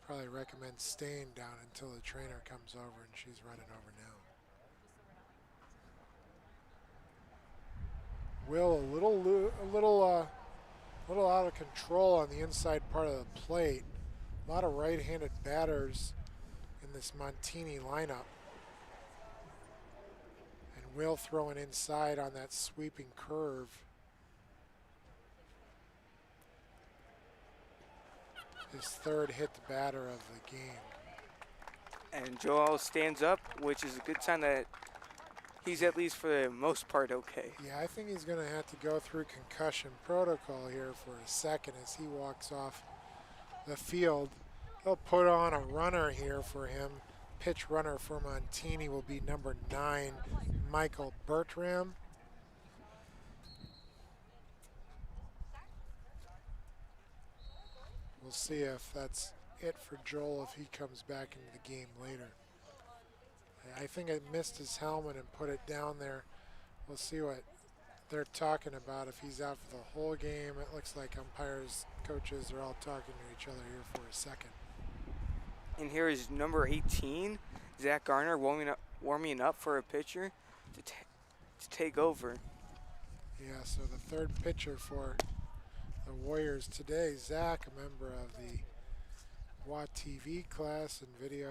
Probably recommend staying down until the trainer comes over, and she's running over now. Will a little out of control on the inside part of the plate. A lot of right-handed batters in this Montini lineup. And Will throwing inside on that sweeping curve. His third hit the batter of the game. And Joel stands up, which is a good sign that he's at least for the most part okay. Yeah, I think he's going to have to go through concussion protocol here for a second as he walks off the field. He'll put on a runner here for him. Pitch runner for Montini will be number 9, Michael Bertram. We'll see if that's it for Joel if he comes back into the game later. I think it missed his helmet and put it down there. We'll see what they're talking about if he's out for the whole game. It looks like umpires, coaches are all talking to each other here for a second. And here is number 18, Zach Garner, warming up for a pitcher to take over. Yeah, so the third pitcher for the Warriors today, Zach, a member of the WA TV class and video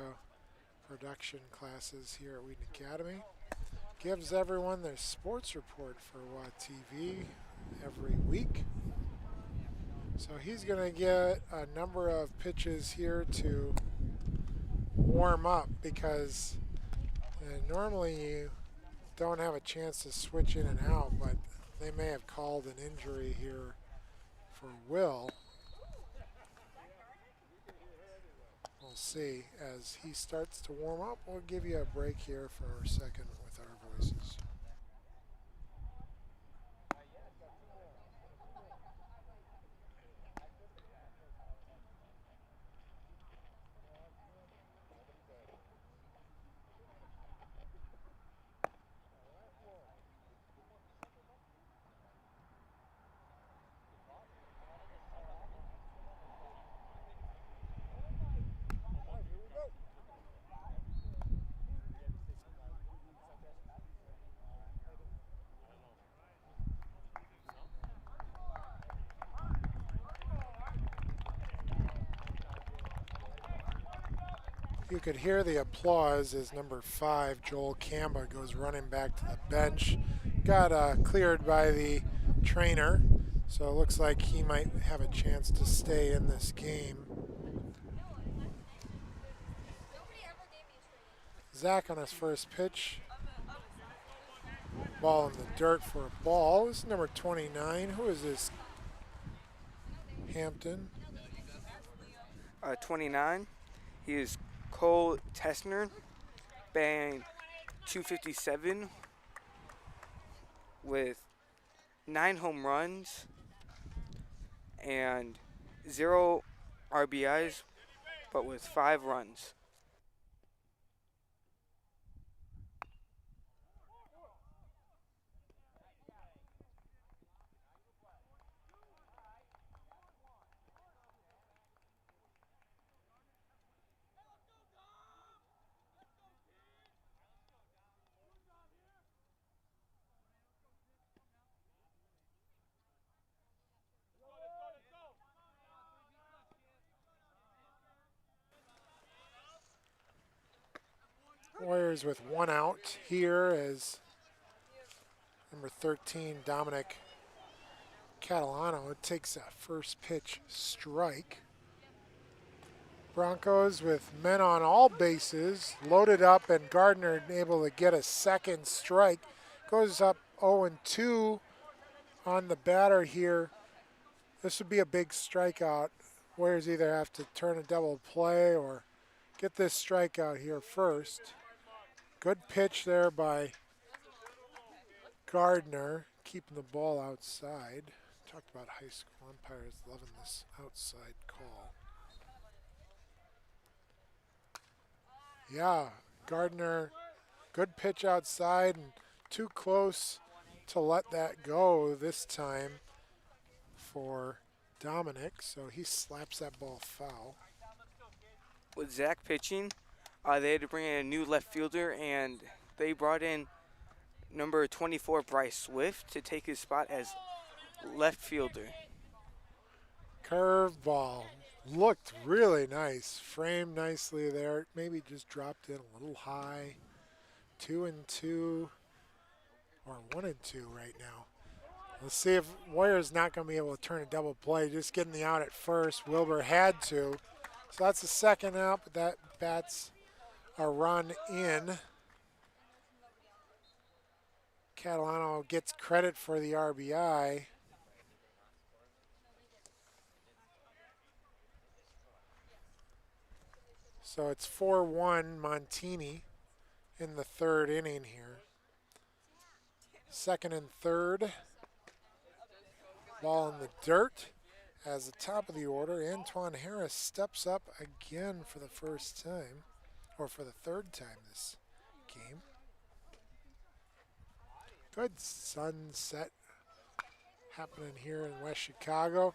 production classes here at Wheaton Academy. Gives everyone their sports report for WA TV every week. So he's going to get a number of pitches here to warm up because normally you don't have a chance to switch in and out, but they may have called an injury here for Will. We'll see as he starts to warm up. We'll give you a break here for a second with our voices. You could hear the applause as number 5, Joel Camba, goes running back to the bench. Got cleared by the trainer, so it looks like he might have a chance to stay in this game. Zach on his first pitch. Ball in the dirt for a ball. This is number 29. Who is this? Hampton. 29, he is Cole Tessner, batting .257 with 9 home runs and 0 RBIs, but with 5 runs. Warriors with 1 out here as number 13, Dominic Catalano, takes that first pitch strike. Broncos with men on all bases, loaded up, and Gardner able to get a second strike. Goes up 0-2 on the batter here. This would be a big strikeout. Warriors either have to turn a double play or get this strikeout here first. Good pitch there by Gardner, keeping the ball outside. Talked about high school umpires loving this outside call. Yeah, Gardner, good pitch outside and too close to let that go this time for Dominic, so he slaps that ball foul. With Zach pitching, they had to bring in a new left fielder, and they brought in number 24 Bryce Swift to take his spot as left fielder. Curveball. Looked really nice. Framed nicely there. Maybe just dropped in a little high. 2-2 or 1-2 right now. Let's see if Warriors not going to be able to turn a double play. Just getting the out at first. Wilbur had to. So that's the second out, but that bats a run in. Catalano gets credit for the RBI. So it's 4-1 Montini in the third inning here. Second and third. Ball in the dirt. As the top of the order, Antoine Harris steps up again for the first time, or for the third time this game. Good sunset happening here in West Chicago.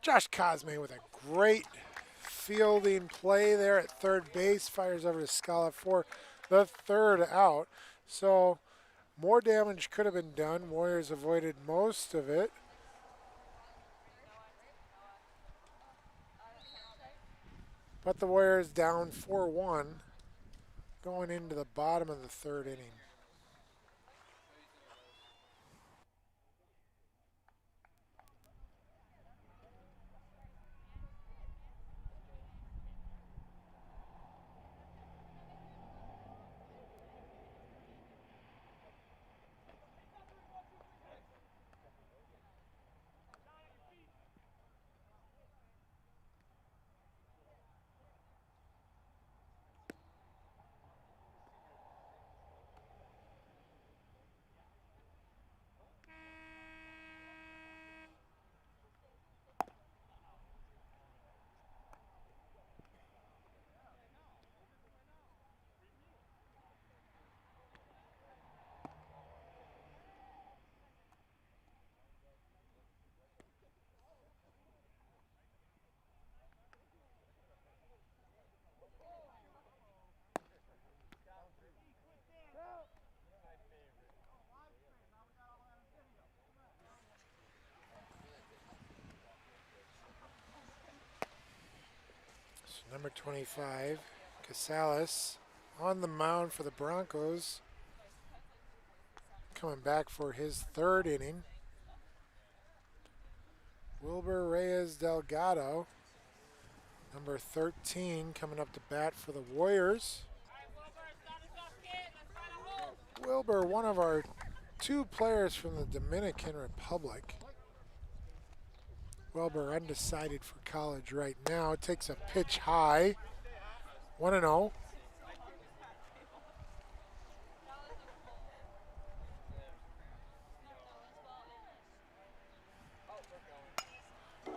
Josh Cosme with a great fielding play there at third base, fires over to Scala for the third out. So more damage could have been done. Warriors avoided most of it. But the Warriors down 4-1 going into the bottom of the third inning. Number 25, Casales, on the mound for the Broncos, coming back for his third inning. Wilbur Reyes Delgado, number 13, coming up to bat for the Warriors. Wilbur, one of our two players from the Dominican Republic. Wilbur undecided for college right now. Takes a pitch high. 1-0.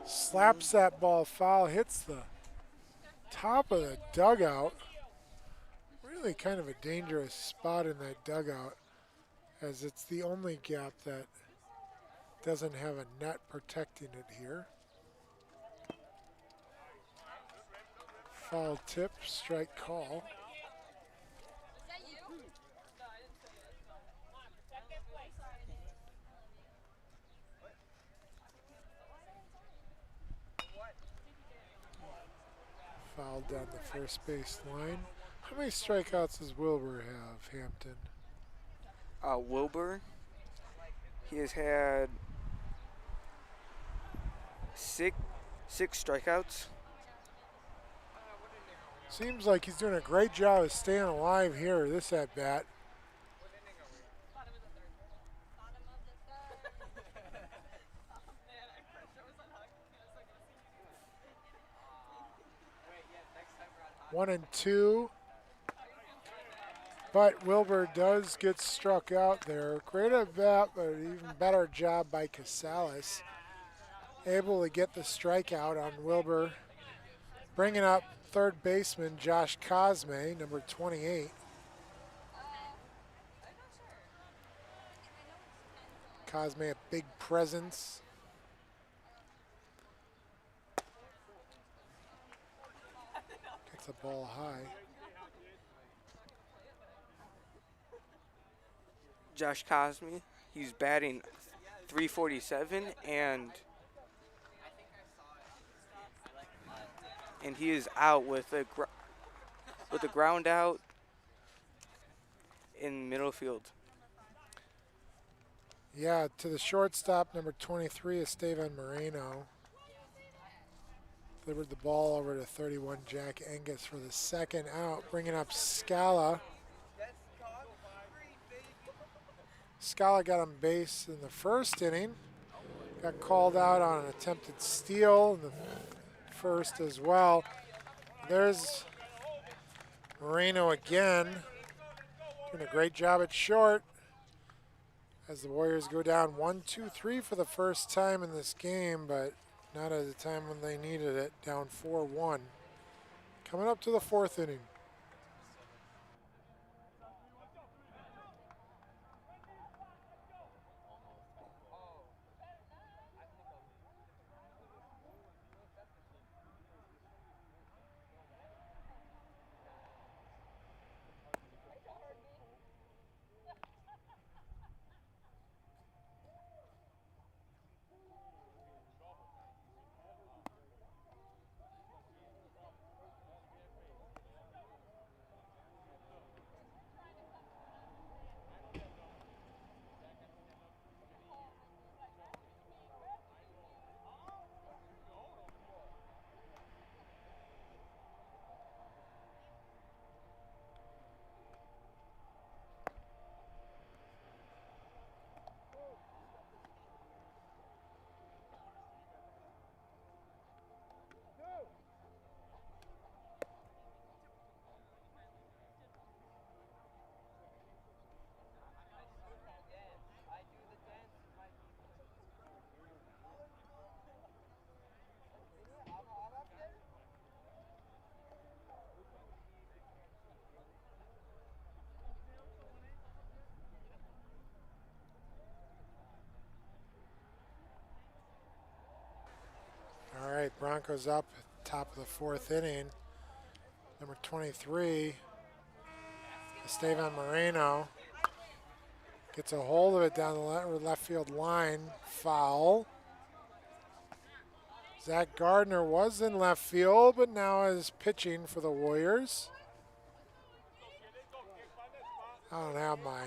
Slaps that ball foul, hits the top of the dugout. Really kind of a dangerous spot in that dugout, as it's the only gap that doesn't have a net protecting it here. Foul tip, strike call. Foul down the first base line. How many strikeouts does Wilbur have, Hampton? Wilbur, he has had six strikeouts. Seems like he's doing a great job of staying alive here, this at bat. 1-2. But Wilbur does get struck out there. Great at bat, but an even better job by Casales. Able to get the strikeout on Wilbur. Bringing up third baseman Josh Cosme, number 28. Cosme, a big presence. Gets the ball high. Josh Cosme, he's batting .347 and he is out with a ground out in middle field. Yeah, to the shortstop, number 23, Esteban Moreno. Delivered the ball over to 31, Jack Angus, for the second out. Bringing up Scala. Scala got on base in the first inning. Got called out on an attempted steal in the first as well. There's Moreno again. Doing a great job at short as the Warriors go down 1-2-3 for the first time in this game, but not at a time when they needed it, down 4-1. Coming up to the fourth inning. All right, Broncos up, top of the fourth inning. Number 23, Esteban Moreno, gets a hold of it down the left field line. Foul. Zach Gardner was in left field, but now is pitching for the Warriors. I don't have my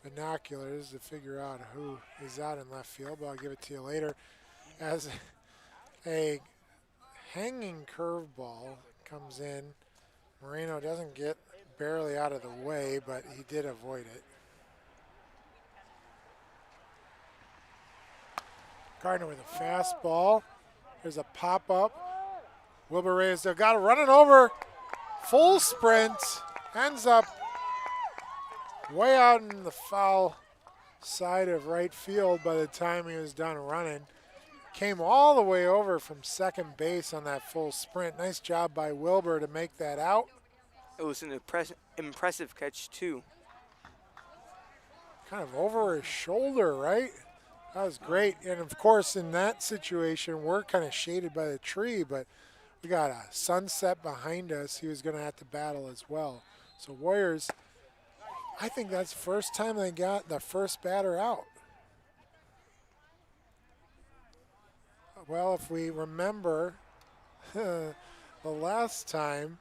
binoculars to figure out who is out in left field, but I'll give it to you later. As a hanging curveball comes in, Moreno doesn't get barely out of the way, but he did avoid it. Gardner with a fastball. There's a pop-up. Wilbur Reyes got it running over. Full sprint. Ends up way out in the foul side of right field by the time he was done running. Came all the way over from second base on that full sprint. Nice job by Wilbur to make that out. It was an impressive catch, too. Kind of over his shoulder, right? That was great. And, of course, in that situation, we're kind of shaded by the tree, but we got a sunset behind us. He was going to have to battle as well. So Warriors, I think that's the first time they got the first batter out. Well, if we remember the last time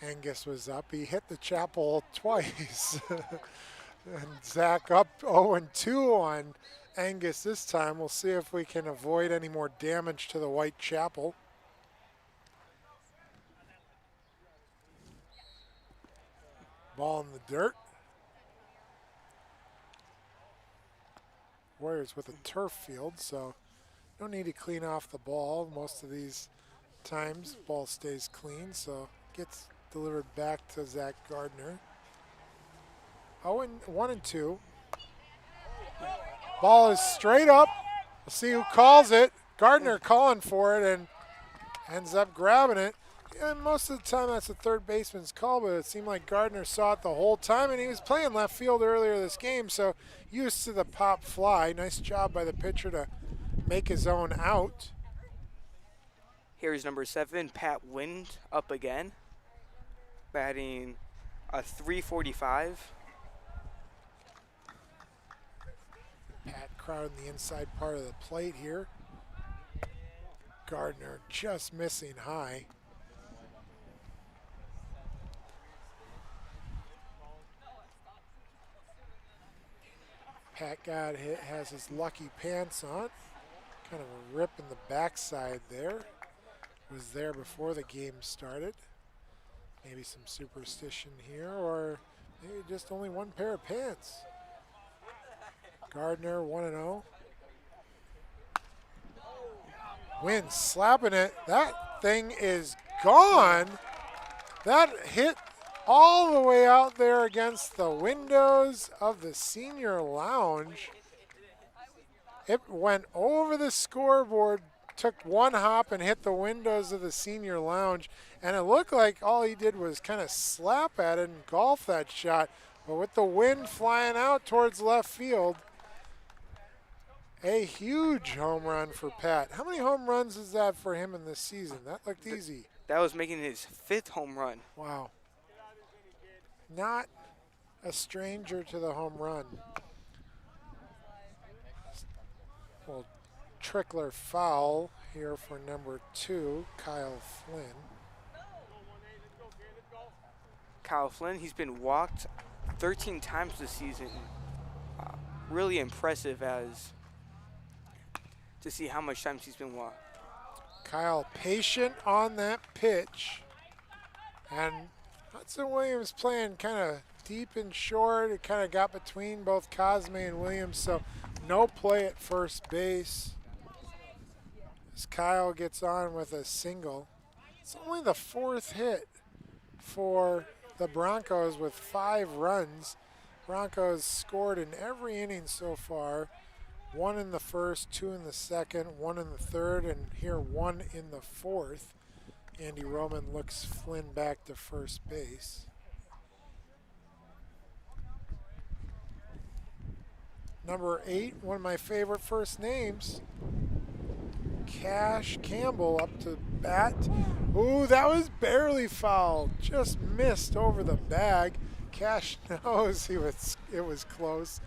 Angus was up, he hit the chapel twice. And Zach up 0-2 on Angus this time. We'll see if we can avoid any more damage to the White Chapel. Ball in the dirt. Warriors with a turf field, so no need to clean off the ball. Most of these times. Ball stays clean, so gets delivered back to Zach Gardner. 1-2. Ball is straight up. We'll see who calls it. Gardner calling for it and ends up grabbing it. And most of the time that's the third baseman's call, but it seemed like Gardner saw it the whole time, and he was playing left field earlier this game, so used to the pop fly. Nice job by the pitcher to make his own out. Here's number 7, Pat Wind, up again, batting a .345. Pat crowding the inside part of the plate here. Gardner just missing high. Pat got hit, has his lucky pants on. Kind of a rip in the backside there. Was there before the game started. Maybe some superstition here, or maybe just only one pair of pants. Gardner 1-0. Wind slapping it. That thing is gone. That hit all the way out there against the windows of the senior lounge. It went over the scoreboard, took one hop and hit the windows of the senior lounge, and it looked like all he did was kind of slap at it and golf that shot. But with the wind flying out towards left field, a huge home run for Pat. How many home runs is that for him in this season? That looked easy. That was making his 5th home run. Wow. Not a stranger to the home run. Well, trickler foul here for number 2, Kyle Flynn. Kyle Flynn, he's been walked 13 times this season. Really impressive as to see how much times he's been walked. Kyle patient on that pitch. And Hudson Williams playing kind of deep and short. It kind of got between both Cosme and Williams, so no play at first base. As Kyle gets on with a single. It's only the 4th hit for the Broncos with 5 runs. Broncos scored in every inning so far. 1 in the first, 2 in the second, 1 in the third, and here 1 in the 4th. Andy Roman looks Flynn back to first base. Number 8, one of my favorite first names, Cash Campbell up to bat. Ooh, that was barely fouled. Just missed over the bag. Cash knows it was close,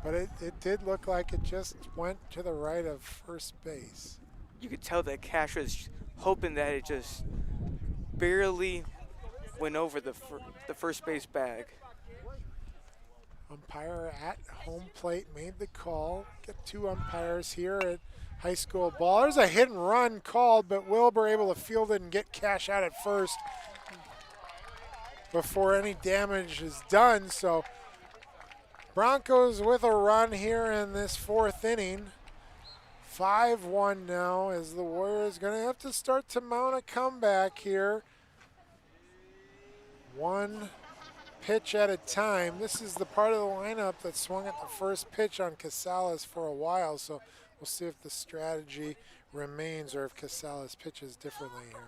but it did look like it just went to the right of first base. You could tell that Cash was hoping that it just barely went over the first base bag. Umpire at home plate made the call. Get 2 umpires here at high school ball. There's a hit and run called, but Wilbur able to field it and get Cash out at first before any damage is done. So Broncos with a run here in this 4th inning. 5-1 now as the Warriors going to have to start to mount a comeback here. 1 pitch at a time. This is the part of the lineup that swung at the first pitch on Casales for a while, so we'll see if the strategy remains or if Casales pitches differently here.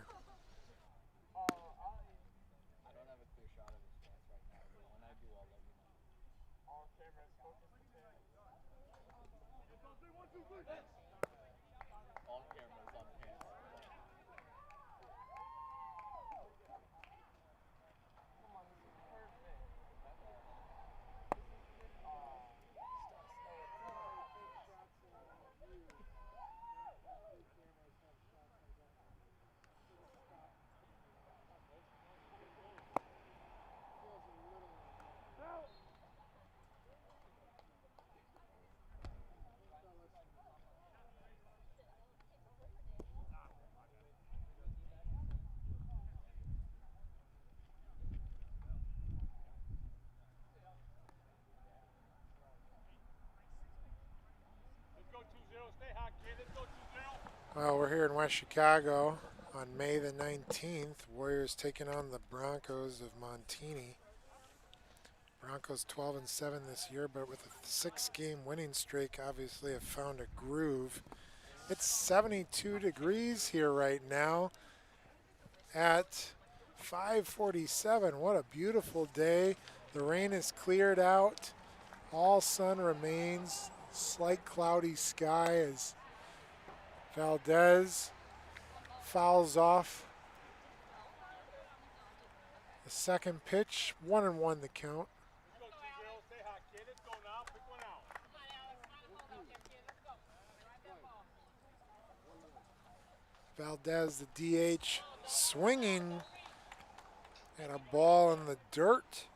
Well, we're here in West Chicago On May the 19th, Warriors taking on the Broncos of Montini. Broncos 12-7 this year, but with a 6-game winning streak, obviously have found a groove. It's 72 degrees here right now at 5:47. What a beautiful day. The rain is cleared out. All sun remains. Slight cloudy sky as Valdez fouls off the second pitch. 1-1 the count. Valdez, the DH, swinging at a ball in the dirt.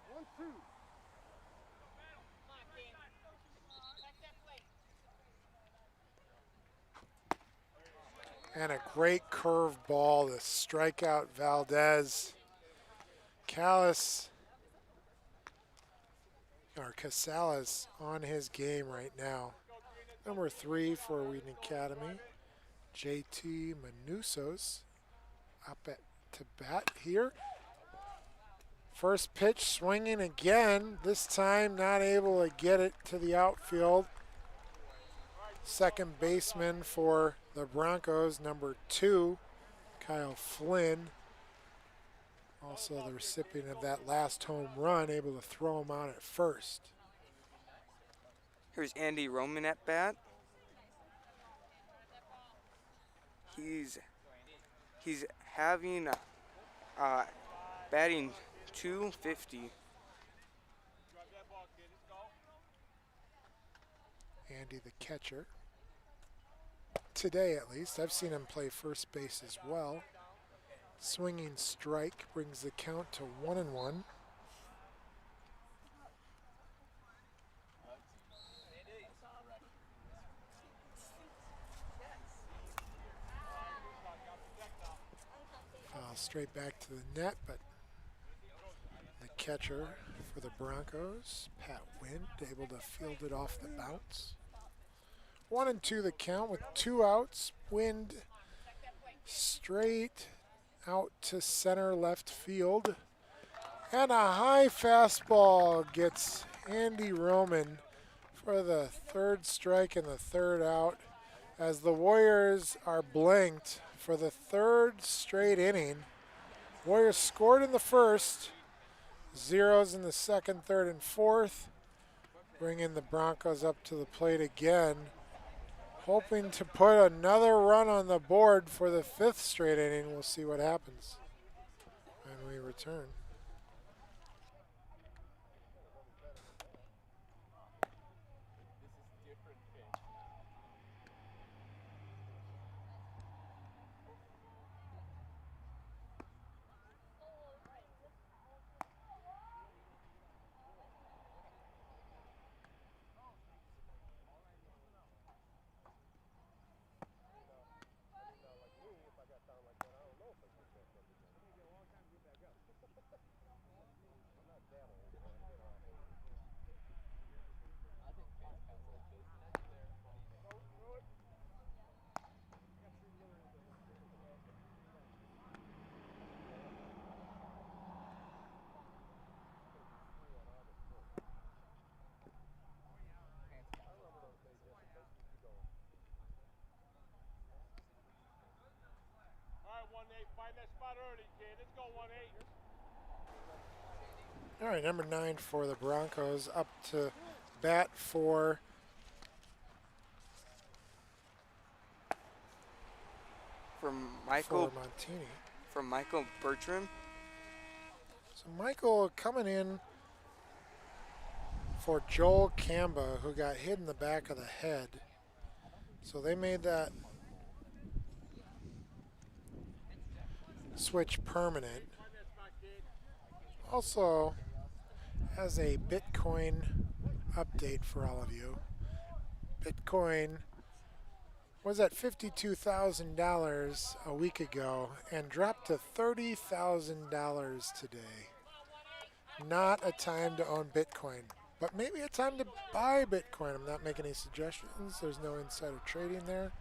And a great curve ball to strike out Valdez. Casales on his game right now. Number 3 for Wheaton Academy, JT Manusos up to bat here. First pitch swinging again, this time not able to get it to the outfield. Second baseman for the Broncos, number 2, Kyle Flynn. Also the recipient of that last home run, able to throw him out at first. Here's Andy Roman at bat. He's having batting .250. Andy the catcher. Today at least. I've seen him play first base as well. Swinging strike brings the count to 1-1. Straight back to the net, but the catcher for the Broncos, Pat Wind, able to field it off the bounce. 1-2 the count with 2 outs. Wind straight out to center left field. And a high fastball gets Andy Roman for the 3rd strike and the 3rd out, as the Warriors are blanked for the 3rd straight inning. Warriors scored in the first, zeros in the 2nd, 3rd, and 4th, bringing the Broncos up to the plate again, hoping to put another run on the board for the 5th straight inning. We'll see what happens when we return. All right, number 9 for the Broncos up to bat for Montini. From Michael Bertram. So Michael coming in for Joel Kamba, who got hit in the back of the head. So they made that switch permanent. Also, as a Bitcoin update for all of you, Bitcoin was at $52,000 a week ago and dropped to $30,000 today. Not a time to own Bitcoin, but maybe a time to buy Bitcoin. I'm not making any suggestions. There's no insider trading there.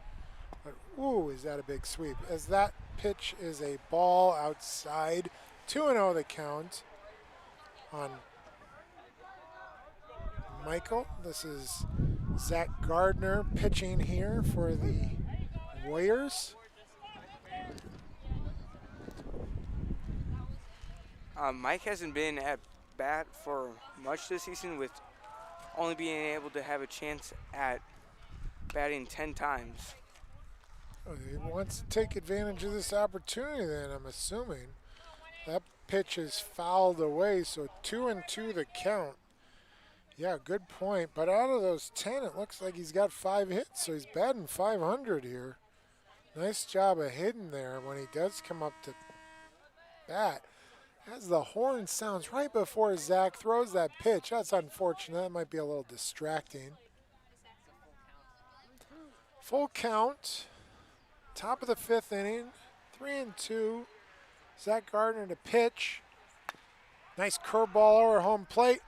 But, ooh, is that a big sweep? As that pitch is a ball outside. 2-0 the count on Michael. This is Zach Gardner pitching here for the Warriors. Mike hasn't been at bat for much this season, with only being able to have a chance at batting 10 times. Oh, he wants to take advantage of this opportunity then, I'm assuming. That pitch is fouled away, so 2-2 the count. Yeah, good point. But out of those 10, it looks like he's got 5 hits, so he's batting .500 here. Nice job of hitting there when he does come up to bat. As the horn sounds right before Zach throws that pitch. That's unfortunate. That might be a little distracting. Full count. Top of the 5th inning. 3-2. Zach Gardner to pitch. Nice curveball over home plate.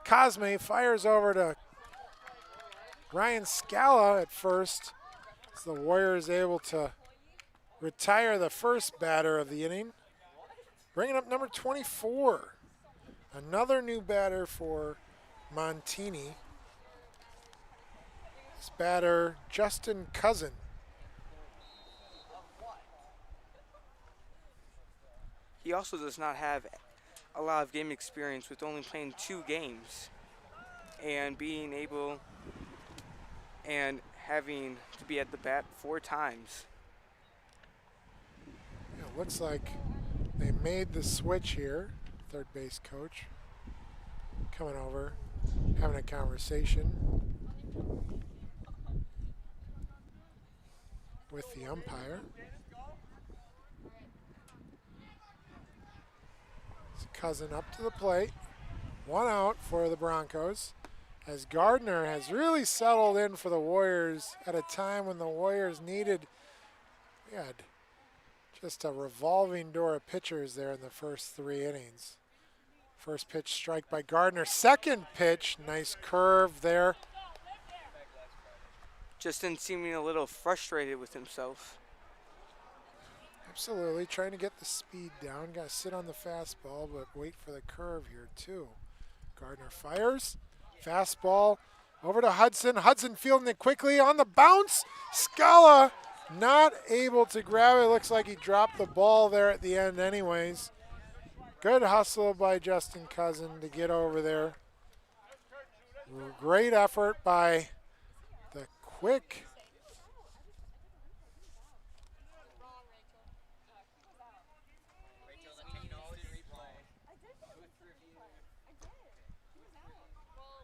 Cosme fires over to Ryan Scala at first. As the Warriors able to retire the first batter of the inning. Bringing up number 24. Another new batter for Montini. This batter, Justin Cousin. He also does not have a lot of game experience, with only playing 2 games and being able and having to be at the bat 4 times. Yeah, looks like they made the switch here. Third base coach coming over, having a conversation with the umpire. Cousin up to the plate. 1 out for the Broncos, as Gardner has really settled in for the Warriors at a time when the Warriors needed, just a revolving door of pitchers there in the first 3 innings. First pitch strike by Gardner. Second pitch, nice curve there. Justin seeming a little frustrated with himself. Absolutely, trying to get the speed down. Got to sit on the fastball, but wait for the curve here too. Gardner fires. Fastball over to Hudson. Hudson fielding it quickly on the bounce. Scala not able to grab it. Looks like he dropped the ball there at the end anyways. Good hustle by Justin Cousin to get over there. Great effort by the quick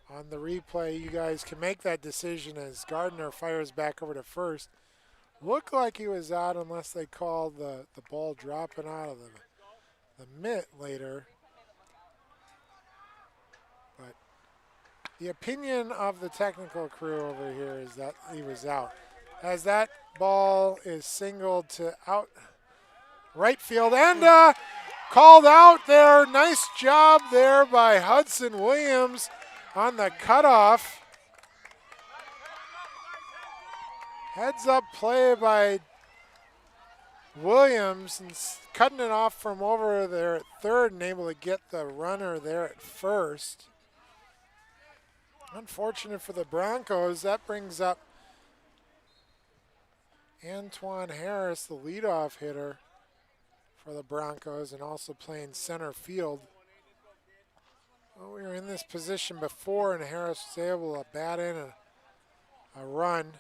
on the replay. You guys can make that decision as Gardner fires back over to first. Looked like he was out unless they called the ball dropping out of the mitt later. But the opinion of the technical crew over here is that he was out. As that ball is singled to out right field and called out there. Nice job there by Hudson Williams on the cutoff. Heads up play by Williams and cutting it off from over there at third and able to get the runner there at first. Unfortunate for the Broncos. That brings up Antoine Harris, the leadoff hitter for the Broncos, and also playing center field. Well, we were in this position before, and Harris was able to bat in a run.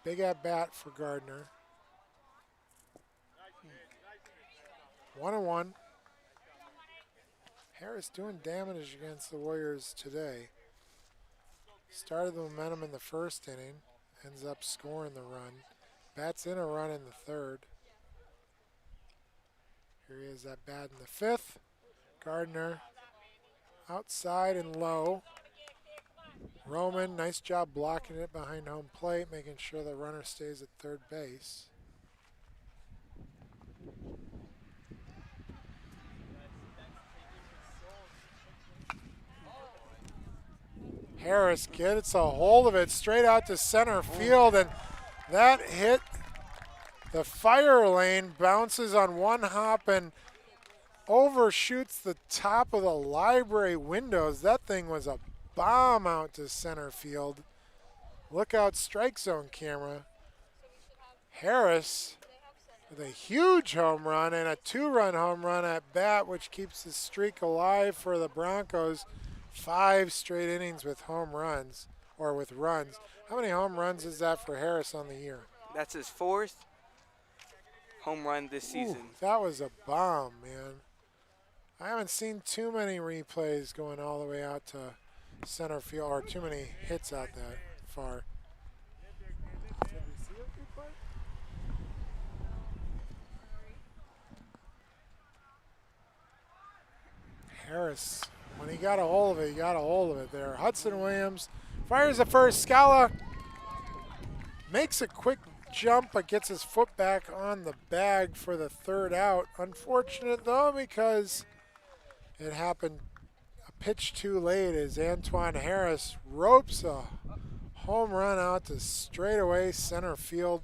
Big at bat for Gardner. 1-1. Harris doing damage against the Warriors today. Started the momentum in the first inning. Ends up scoring the run. Bats in a run in the third. Here he is at bat in the fifth. Gardner outside and low. Roman, nice job blocking it behind home plate, making sure the runner stays at third base. Harris gets a hold of it straight out to center field, and That hit the fire lane, bounces on one hop and overshoots the top of the library windows. That thing was a bomb out to center field. Look out, strike zone camera. Harris with a huge home run and a 2-run home run at bat, which keeps the streak alive for the Broncos. 5 straight innings with home runs, or with runs. How many home runs is that for Harris on the year? That's his 4th home run this season. Ooh, that was a bomb, man. I haven't seen too many replays going all the way out to center field, or too many hits out that far. Did we see it replay? Harris, when he got a hold of it, he got a hold of it there. Hudson Williams fires the first. Scala makes a quick jump, but gets his foot back on the bag for the 3rd out. Unfortunate, though, because it happened a pitch too late as Antoine Harris ropes a home run out to straightaway center field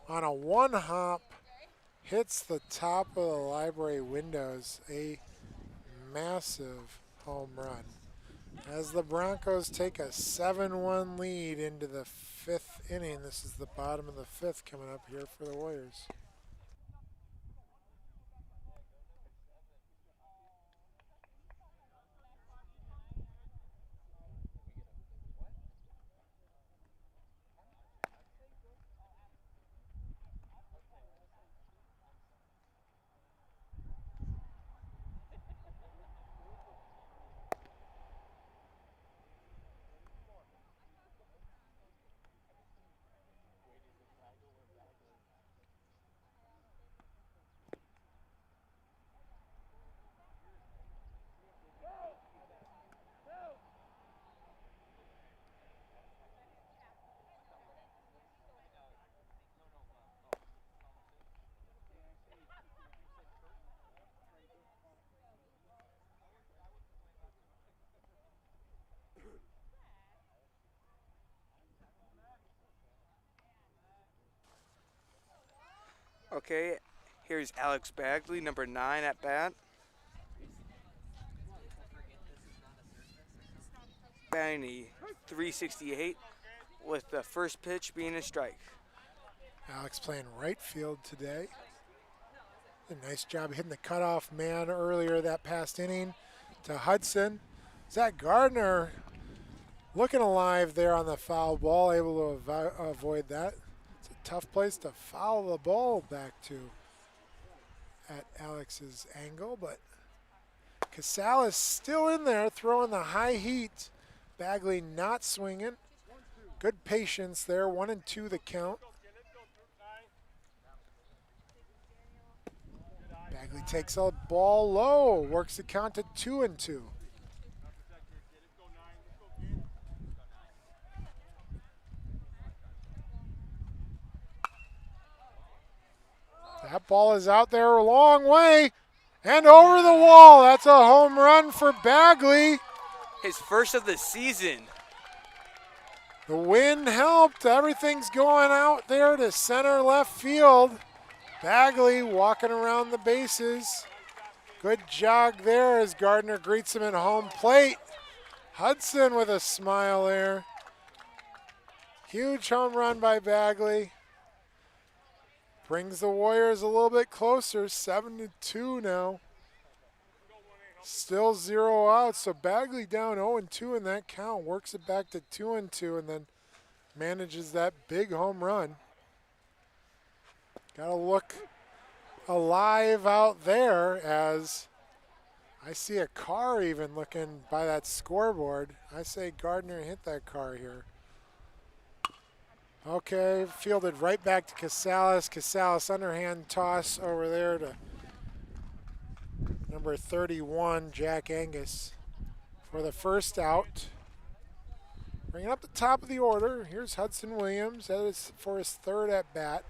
on a 1-hop. Hits the top of the library windows. A massive home run as the Broncos take a 7-1 lead into the 5th inning. This is the bottom of the 5th coming up here for the Warriors. Okay, here's Alex Bagley, number 9 at bat. Batting a .368 with the first pitch being a strike. Alex playing right field today. A nice job hitting the cutoff man earlier that past inning to Hudson. Zach Gardner looking alive there on the foul ball, able to avoid that. It's a tough place to foul the ball back to at Alex's angle, but Casales still in there throwing the high heat. Bagley not swinging. Good patience there, 1-2 the count. Bagley takes a ball low, works the count to 2-2. That ball is out there a long way and over the wall. That's a home run for Bagley. His first of the season. The wind helped. Everything's going out there to center left field. Bagley walking around the bases. Good jog there as Gardner greets him at home plate. Hudson with a smile there. Huge home run by Bagley. Brings the Warriors a little bit closer, 7-2 now. Still 0 outs, so Bagley down 0-2 in that count. Works it back to 2-2 and then manages that big home run. Got to look alive out there as I see a car even looking by that scoreboard. I say Gardner hit that car here. Okay, fielded right back to Casales. Casales underhand toss over there to number 31, Jack Angus, for the first out. Bringing up the top of the order, here's Hudson Williams. That is for his 3rd at bat.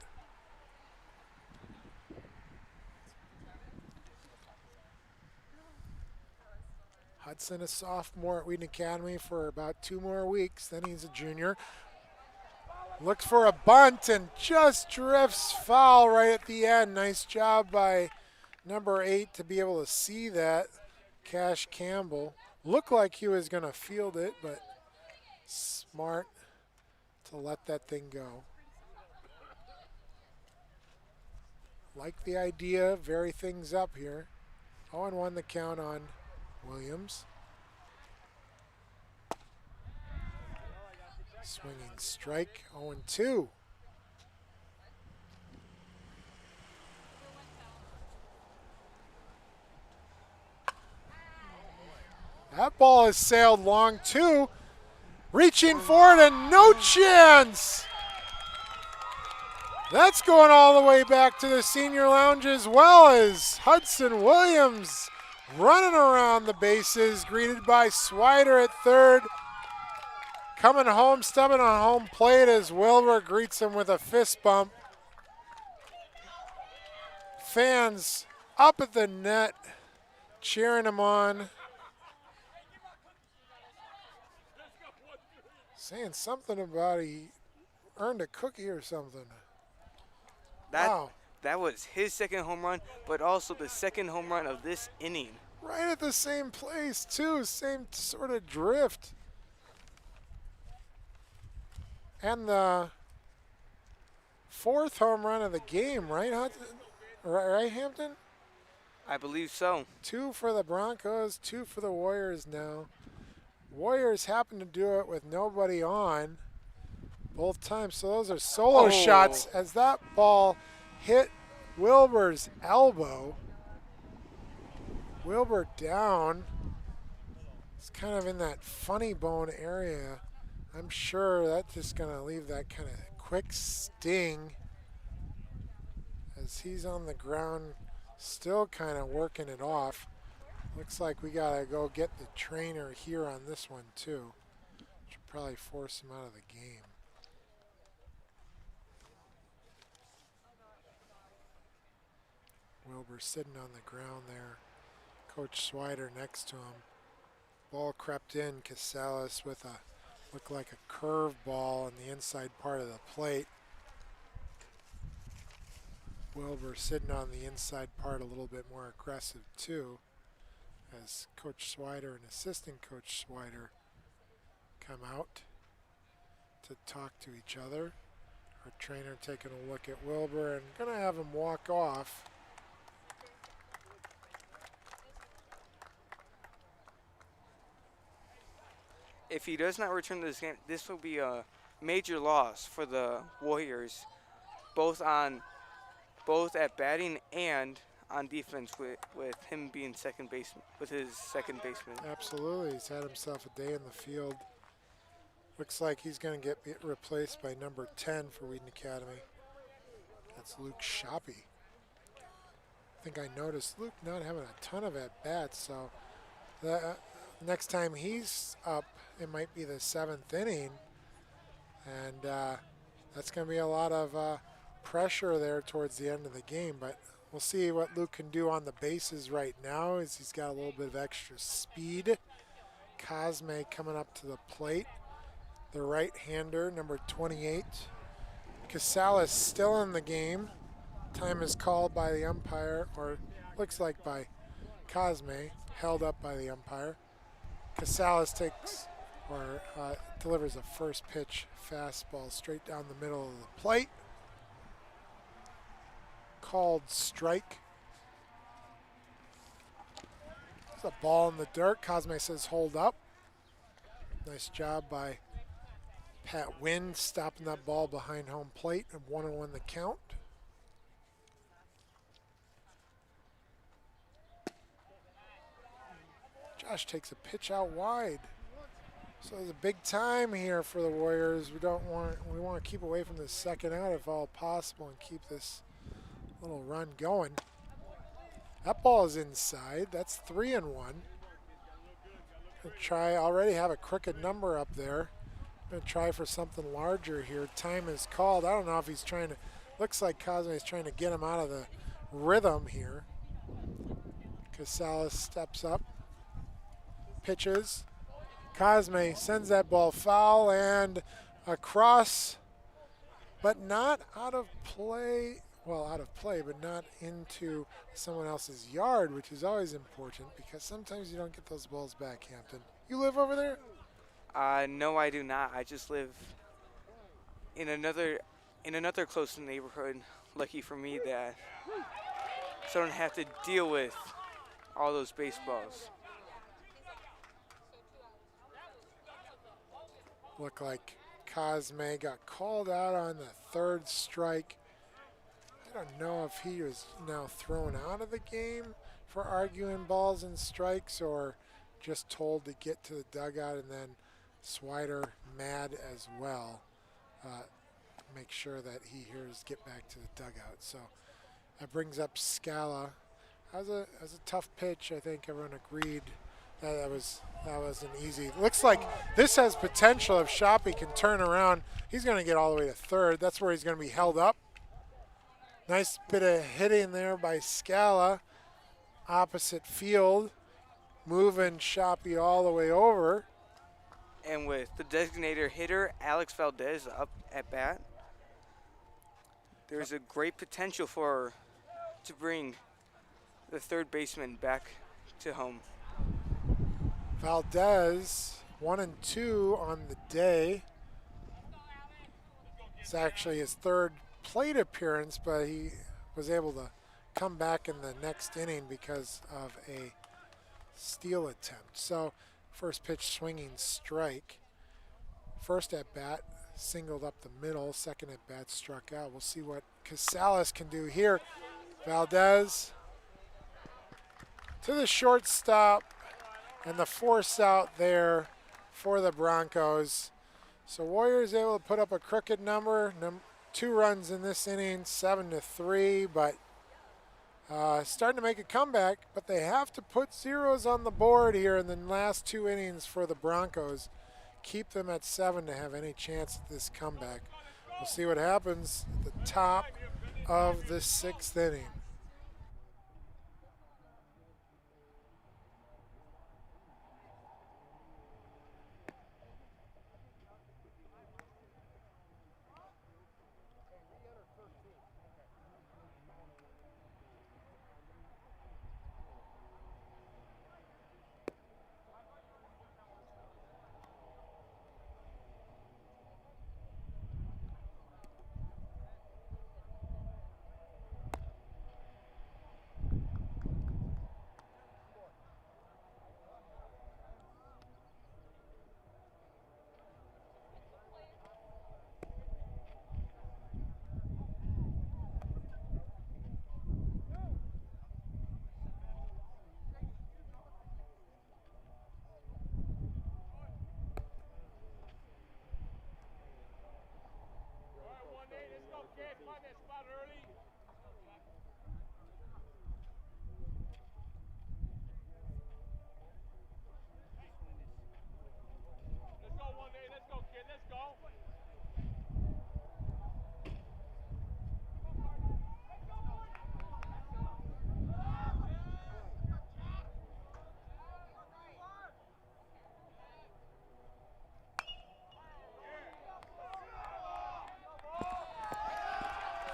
Hudson, a sophomore at Wheaton Academy for about 2 more weeks. Then he's a junior. Looks for a bunt and just drifts foul right at the end. Nice job by number 8 to be able to see that. Cash Campbell. Looked like he was going to field it, but smart to let that thing go. Like the idea, vary things up here. 0-1 the count on Williams. Swinging strike, 0-2. That ball has sailed long too. Reaching for it and no chance. That's going all the way back to the senior lounge as well as Hudson Williams running around the bases, greeted by Swider at third. Coming home, stepping on home plate as Wilbur greets him with a fist bump. Fans up at the net cheering him on. Saying something about he earned a cookie or something. Wow. That was his second home run, but also the second home run of this inning. Right at the same place, too. Same sort of drift. And the fourth home run of the game, right, Hudson? Right, Hampton? I believe so. 2 for the Broncos, 2 for the Warriors now. Warriors happen to do it with nobody on both times. So those are solo shots as that ball hit Wilbur's elbow. Wilbur down. It's kind of in that funny bone area. I'm sure that's just going to leave that kind of quick sting as he's on the ground still kind of working it off. Looks like we got to go get the trainer here on this one too. Should probably force him out of the game. Wilbur sitting on the ground there. Coach Swider next to him. Ball crept in. Casales with a looked like a curve ball on the inside part of the plate. Wilbur sitting on the inside part a little bit more aggressive too, as Coach Swider and Assistant Coach Swider come out to talk to each other. Our trainer taking a look at Wilbur and gonna have him walk off. If he does not return to this game, this will be a major loss for the Warriors, both at batting and on defense with him being second baseman, with his second baseman. Absolutely, he's had himself a day in the field. Looks like he's going to get replaced by number 10 for Wheaton Academy. That's Luke Shoppy. I think I noticed Luke not having a ton of at-bats, so the next time he's up, it might be the 7th inning, and that's going to be a lot of pressure there towards the end of the game, but we'll see what Luke can do on the bases right now as he's got a little bit of extra speed. Cosme coming up to the plate, the right-hander, number 28. Casales still in the game. Time is called by the umpire, or looks like by Cosme, held up by the umpire. Casales takes or delivers a first pitch fastball straight down the middle of the plate. Called strike. It's a ball in the dirt. Cosme says hold up. Nice job by Pat Wynn stopping that ball behind home plate, and 1-1 the count. Josh takes a pitch out wide. So it's a big time here for the Warriors. We want to keep away from the second out if all possible and keep this little run going. That ball is inside. That's 3-1. Gonna try, already have a crooked number up there. Gonna try for something larger here. Time is called. I don't know if he's trying to, looks like Cosme is trying to get him out of the rhythm here. Casales steps up, pitches. Cosme sends that ball foul and across but not out of play. Well, out of play, but not into someone else's yard, which is always important because sometimes you don't get those balls back, Hampton. You live over there? No, I do not. I just live in another close neighborhood. Lucky for me that so I don't have to deal with all those baseballs. Looked like Cosme got called out on the third strike. I don't know if he was now thrown out of the game for arguing balls and strikes or just told to get to the dugout, and then Swider mad as well. Make sure that he hears get back to the dugout. So that brings up Scala. That was a tough pitch. I think everyone agreed that wasn't easy. Looks like this has potential if Shoppy can turn around. He's going to get all the way to third. That's where he's going to be held up. Nice bit of hitting there by Scala. Opposite field. Moving Shoppy all the way over. And with the designated hitter, Alex Valdez, up at bat, there's a great potential to bring the third baseman back to home. Valdez, 1 and 2 on the day. It's actually his third plate appearance, but he was able to come back in the next inning because of a steal attempt. So first pitch swinging strike. First at bat, singled up the middle. Second at bat, struck out. We'll see what Casales can do here. Valdez to the shortstop, and the force out there for the Broncos. So Warriors able to put up a crooked number. 2 runs in this inning, 7-3, but starting to make a comeback, but they have to put zeros on the board here in the last 2 innings for the Broncos. Keep them at 7 to have any chance at this comeback. We'll see what happens at the top of the 6th inning.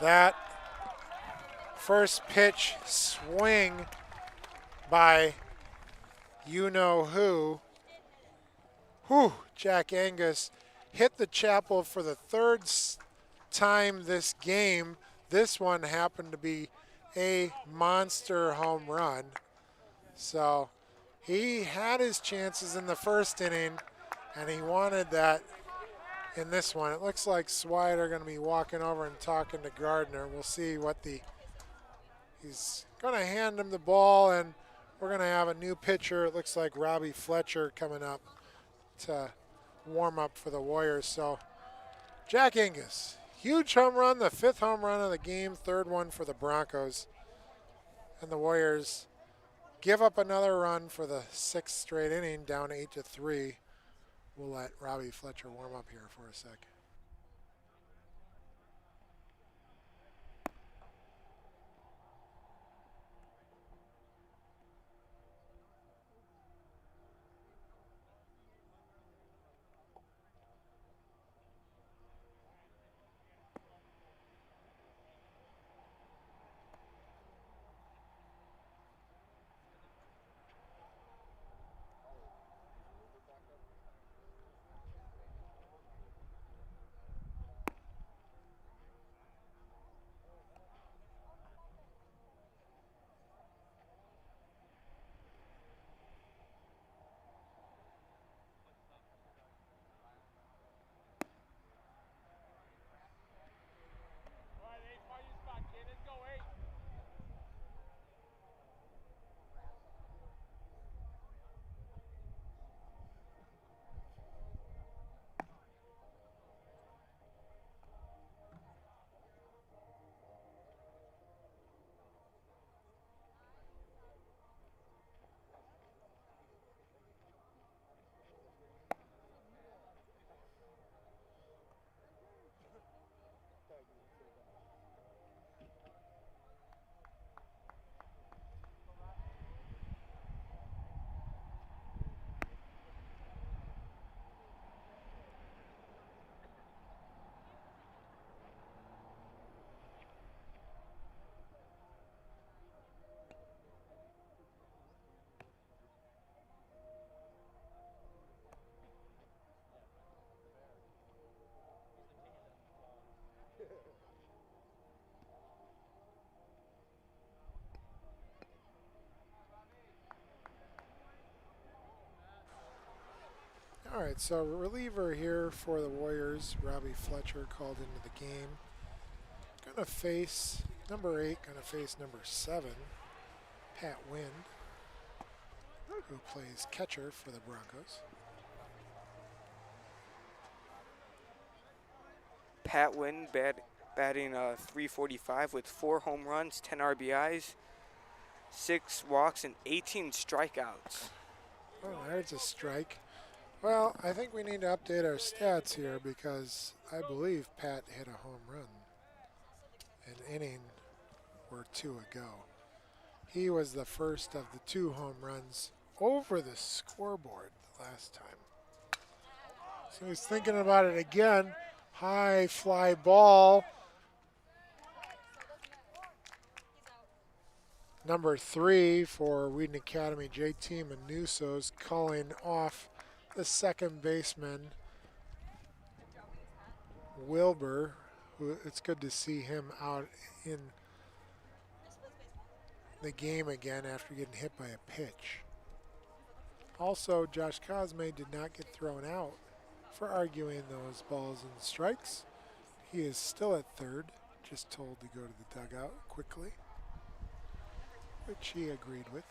That first pitch swing by you-know-who. Jack Angus hit the chapel for the 3rd time this game. This one happened to be a monster home run. So he had his chances in the 1st inning, and he wanted that in this one. It looks like Swider going to be walking over and talking to Gardner. We'll see what he's going to hand him the ball, and we're going to have a new pitcher. It looks like Robbie Fletcher coming up to warm up for the Warriors. So Jack Angus, huge home run, the 5th home run of the game, 3rd one for the Broncos. And the Warriors give up another run for the 6th straight inning, down 8-3. We'll let Robbie Fletcher warm up here for a sec. All right, so reliever here for the Warriors. Robbie Fletcher called into the game. Gonna face number 8, gonna face number 7, Pat Wynn, who plays catcher for the Broncos. Pat Wynn batting .345 with 4 home runs, 10 RBIs, 6 walks, and 18 strikeouts. Oh, there's a strike. Well, I think we need to update our stats here because I believe Pat hit a home run an inning or 2 ago. He was the first of the 2 home runs over the scoreboard the last time. So he's thinking about it again. High fly ball. Number 3 for Wheaton Academy, JT Manuso's calling off the second baseman, Wilbur, who it's good to see him out in the game again after getting hit by a pitch. Also, Josh Cosme did not get thrown out for arguing those balls and strikes. He is still at third, just told to go to the dugout quickly, which he agreed with.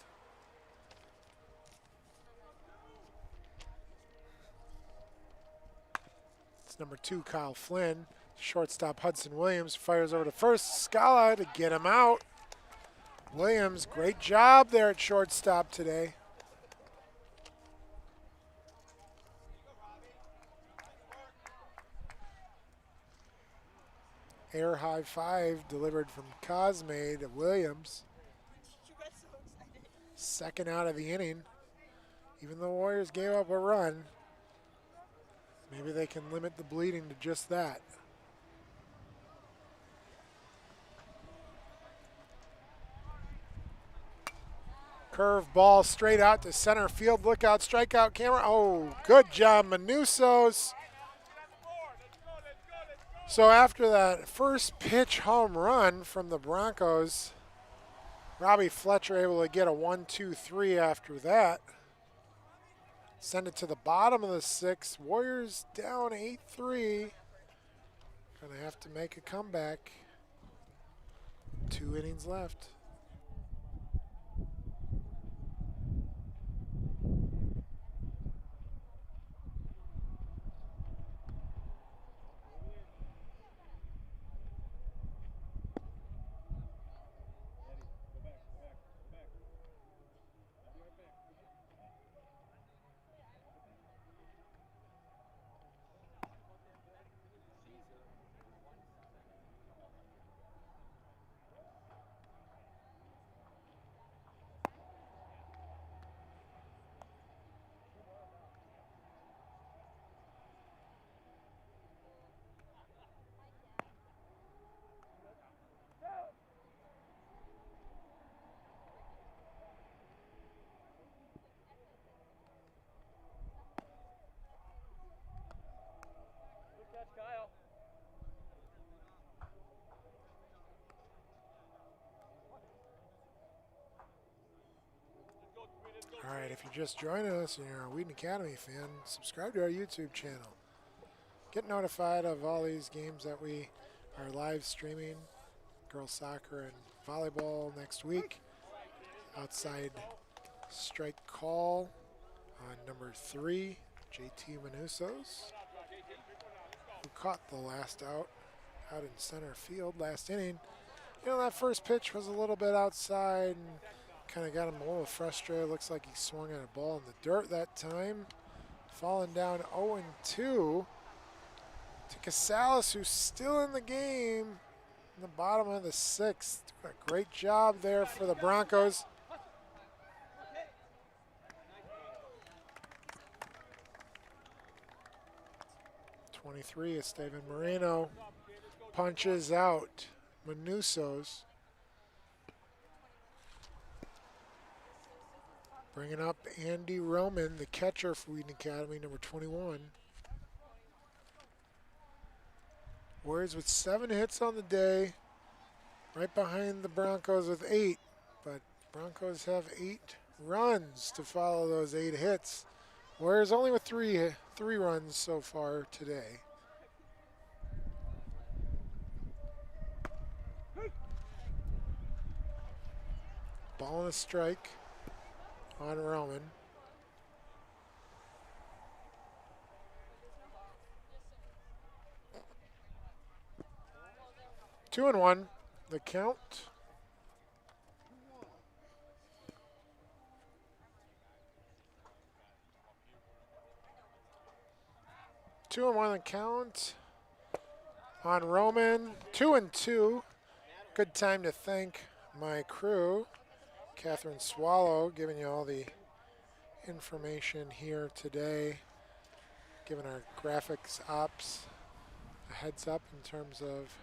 It's number 2, Kyle Flynn. Shortstop Hudson Williams fires over to first. Scala to get him out. Williams, great job there at shortstop today. Air high 5 delivered from Cosme to Williams. Second out of the inning. Even though Warriors gave up a run, maybe they can limit the bleeding to just that. Curve ball straight out to center field. Look out, strikeout camera. Oh, good job, Manusos. So after that first pitch home run from the Broncos, Robbie Fletcher able to get a 1-2-3 after that. Send it to the bottom of the 6th. Warriors down 8-3. Gonna have to make a comeback. 2 innings left. All right, if you're just joining us and you're a Wheaton Academy fan, subscribe to our YouTube channel. Get notified of all these games that we are live streaming. Girls soccer and volleyball next week. Outside strike call on number 3, JT Manusos, who caught the last out in center field last inning. You know, that first pitch was a little bit outside and kind of got him a little frustrated. Looks like he swung at a ball in the dirt that time. Falling down 0-2 to Casales, who's still in the game in the bottom of the 6th. Doing a great job there for the Broncos. #23, Esteban Moreno punches out Manusos. Bringing up Andy Roman, the catcher for Wheaton Academy, number 21. Warriors with 7 hits on the day, right behind the Broncos with 8. But Broncos have 8 runs to follow those 8 hits. Warriors only with 3 3 runs so far today. Ball and a strike on Roman. Two and one, the count. Two and one, the count on Roman. 2 and 2. Good time to thank my crew. Catherine Swallow giving you all the information here today, giving our graphics ops a heads up in terms of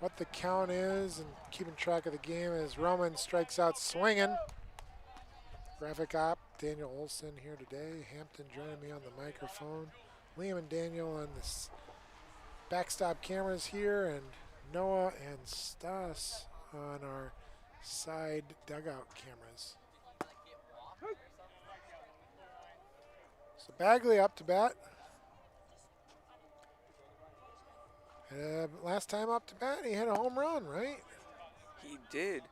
what the count is and keeping track of the game as Roman strikes out swinging. Graphic op Daniel Olson here today. Hampton joining me on the microphone. Liam and Daniel on the backstop cameras here, and Noah and Stas on our side dugout cameras. So Bagley up to bat. Last time up to bat, he hit a home run, right? He did.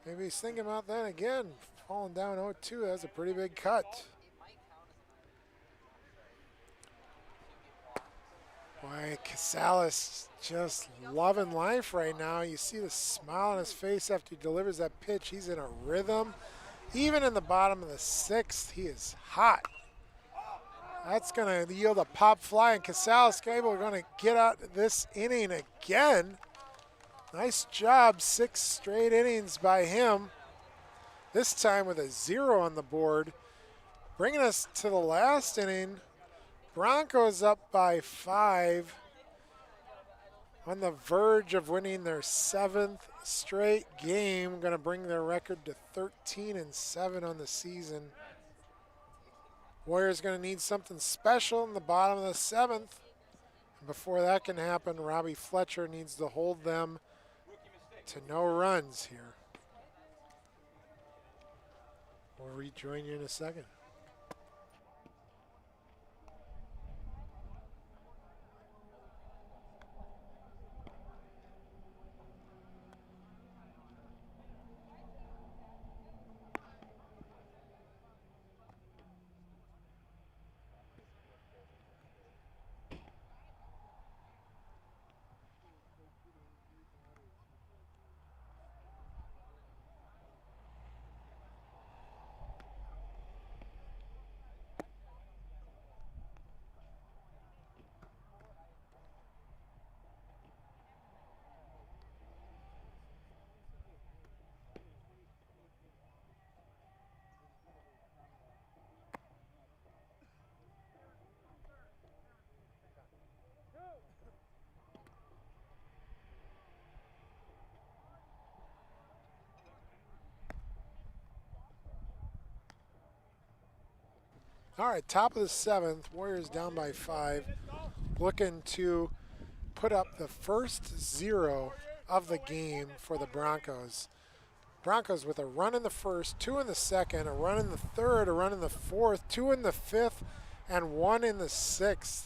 Maybe he's thinking about that again. Falling down 0-2, that's a pretty big cut. Boy, Casales just loving life right now. You see the smile on his face after he delivers that pitch. He's in a rhythm. Even in the bottom of the 6th, he is hot. That's going to yield a pop fly, and Casales Gable are going to get out this inning again. Nice job, 6 straight innings by him. This time with a 0 on the board. Bringing us to the last inning. Broncos up by 5. On the verge of winning their 7th straight game. Going to bring their record to 13-7 on the season. Warriors going to need something special in the bottom of the 7th. And before that can happen, Robbie Fletcher needs to hold them to no runs here. We'll rejoin you in a second. All right, top of the 7th, Warriors down by 5, looking to put up the first 0 of the game for the Broncos. Broncos with a run in the 1st, 2 in the 2nd, a run in the 3rd, a run in the 4th, 2 in the 5th, and 1 in the 6th.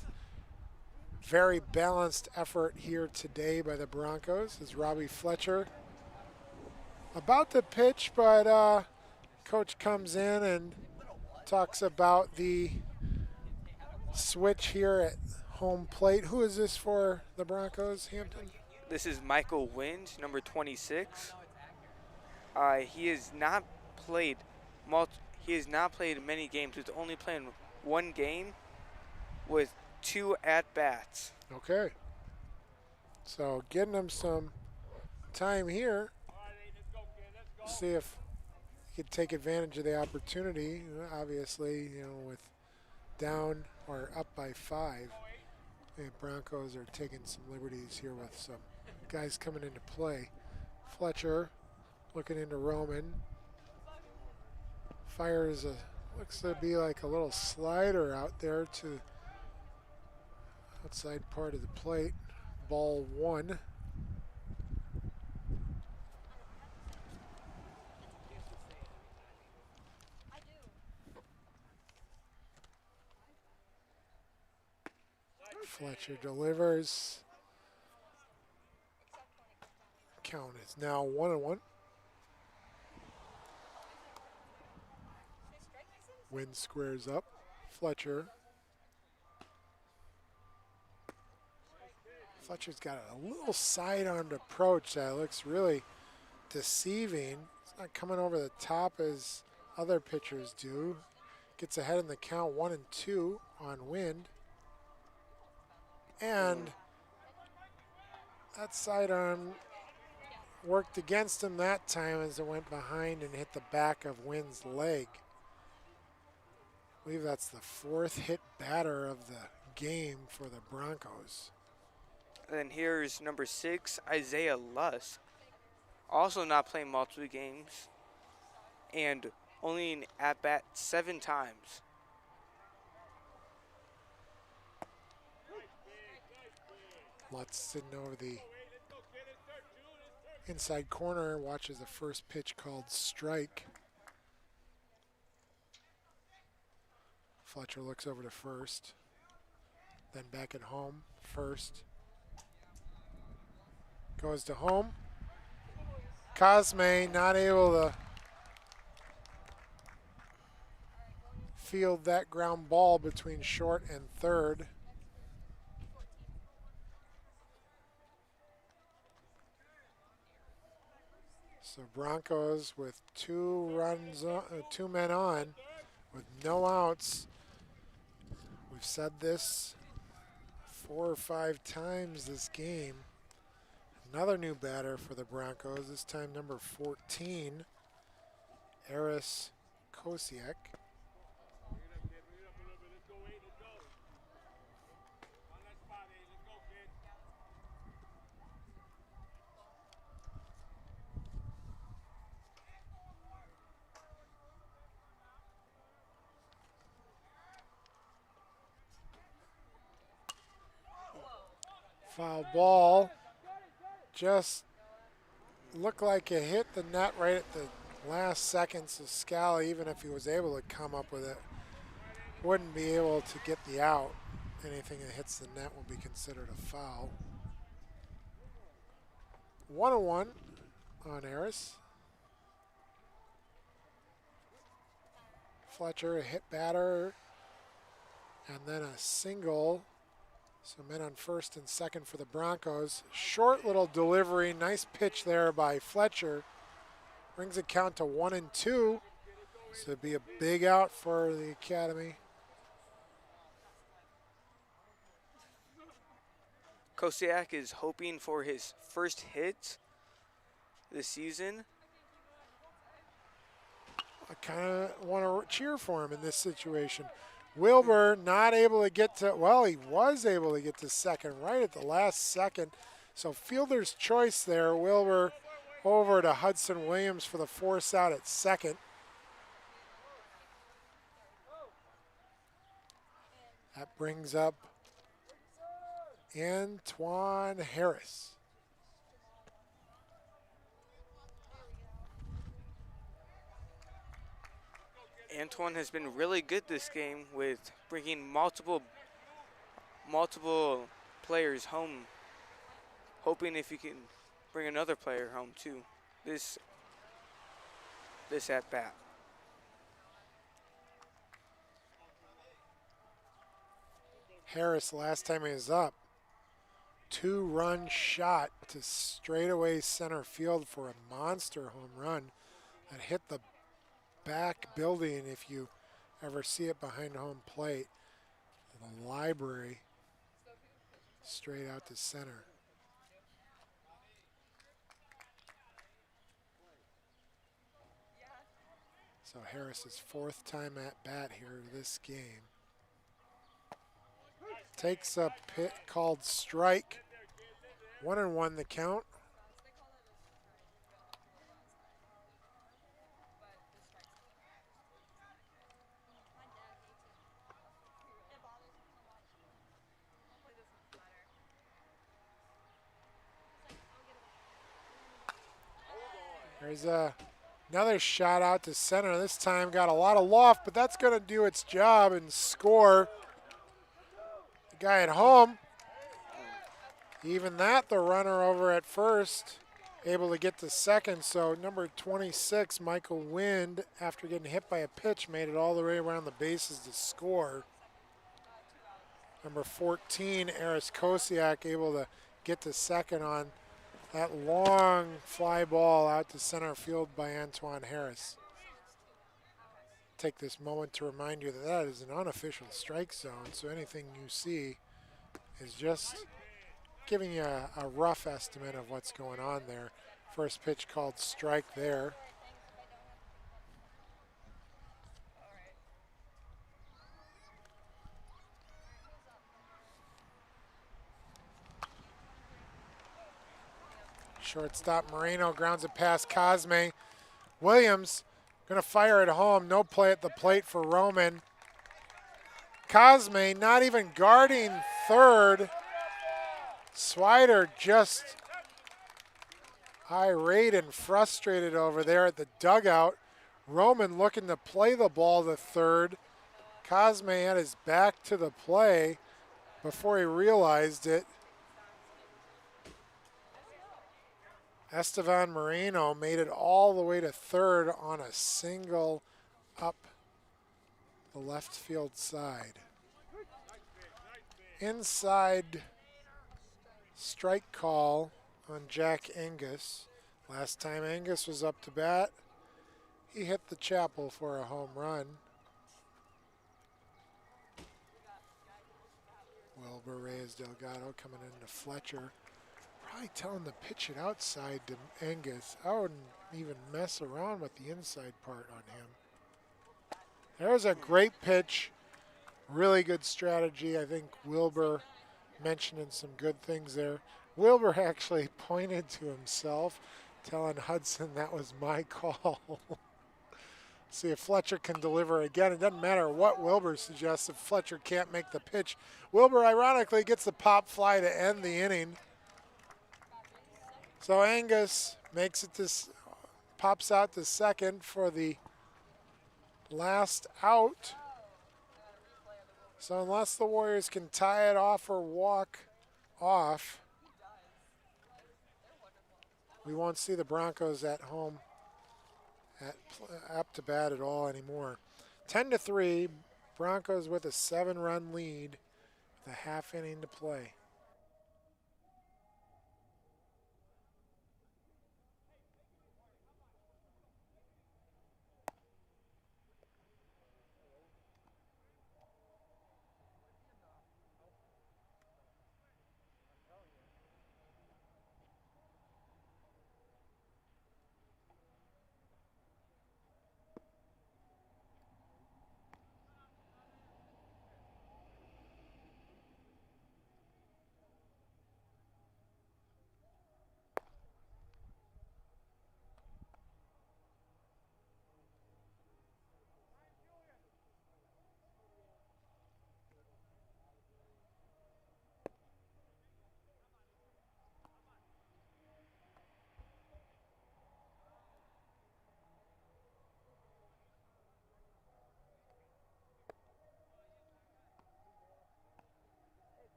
Very balanced effort here today by the Broncos as Robbie Fletcher about to pitch, but coach comes in and talks about the switch here at home plate. Who is this for the Broncos, Hampton? This is Michael Winge, number 26. He has not played many games. He's only playing one game with 2 at-bats. Okay. So getting him some time here. See if he could take advantage of the opportunity. Obviously, with down or up by 5, the Broncos are taking some liberties here with some guys coming into play. Fletcher looking into Roman. Fires looks to be like a little slider out there to outside part of the plate. Ball 1. Fletcher delivers. Count is now 1-1. Wynn squares up. Fletcher's got a little side-armed approach that looks really deceiving. It's not coming over the top as other pitchers do. Gets ahead in the count 1-2 on Wynn. And that sidearm worked against him that time as it went behind and hit the back of Wynn's leg. I believe that's the 4th hit batter of the game for the Broncos. And then here's number 6, Isaiah Lusk. Also not playing multiple games and only an at-bat 7 times. Lutz sitting over the inside corner, watches the first pitch called strike. Fletcher looks over to first, then back at home, first. Goes to home. Cosme not able to field that ground ball between short and third. So Broncos with 2 men on, with no outs. We've said this 4 or 5 times this game. Another new batter for the Broncos, this time number 14, Eris Kosiak. Foul ball. Just looked like it hit the net right at the last second, so Scally, even if he was able to come up with it, wouldn't be able to get the out. Anything that hits the net will be considered a foul. 1-1 on Eris. Fletcher, a hit batter, and then a single. So men on first and second for the Broncos. Short little delivery, nice pitch there by Fletcher. Brings the count to 1-2. So it'd be a big out for the Academy. Kosiak is hoping for his first hit this season. I kind of want to cheer for him in this situation. Wilbur not able to get to, well, he was able to get to second right at the last second. So fielder's choice there. Wilbur over to Hudson Williams for the force out at second. That brings up Antoine Harris. Antoine has been really good this game with bringing multiple players home, hoping if he can bring another player home too this at bat. Harris, last time he was up, 2-run shot to straightaway center field for a monster home run that hit the back building, if you ever see it behind home plate, the library, straight out to center. So Harris's 4th time at bat here this game. Takes a hit called strike. 1-1 the count. There's another shot out to center. This time got a lot of loft, but that's going to do its job and score. The guy at home Even that, the runner over at first, able to get to second. So number 26, Michael Wind, after getting hit by a pitch, made it all the way around the bases to score. Number 14, Eris Kosiak, able to get to second on that long fly ball out to center field by Antoine Harris. Take this moment to remind you that that is an unofficial strike zone, so anything you see is just giving you a rough estimate of what's going on there. First pitch called strike there. Shortstop Moreno grounds it past Cosme. Williams gonna fire it home. No play at the plate for Roman. Cosme not even guarding third. Swider just irate and frustrated over there at the dugout. Roman looking to play the ball to third. Cosme had his back to the play before he realized it. Estevan Moreno made it all the way to third on a single up the left field side. Inside strike call on Jack Angus. Last time Angus was up to bat, he hit the chapel for a home run. Wilbur Reyes Delgado coming into Fletcher. Probably telling to pitch it outside to Angus. I wouldn't even mess around with the inside part on him. There's a great pitch. Really good strategy. I think Wilbur mentioning some good things there. Wilbur actually pointed to himself, telling Hudson that was my call. See if Fletcher can deliver again. It doesn't matter what Wilbur suggests if Fletcher can't make the pitch. Wilbur ironically gets the pop fly to end the inning. So Angus makes it to, pops out to second for the last out. So unless the Warriors can tie it off or walk off, we won't see the Broncos at home up to bat at all anymore. 10-3, Broncos with a 7-run lead with a half inning to play.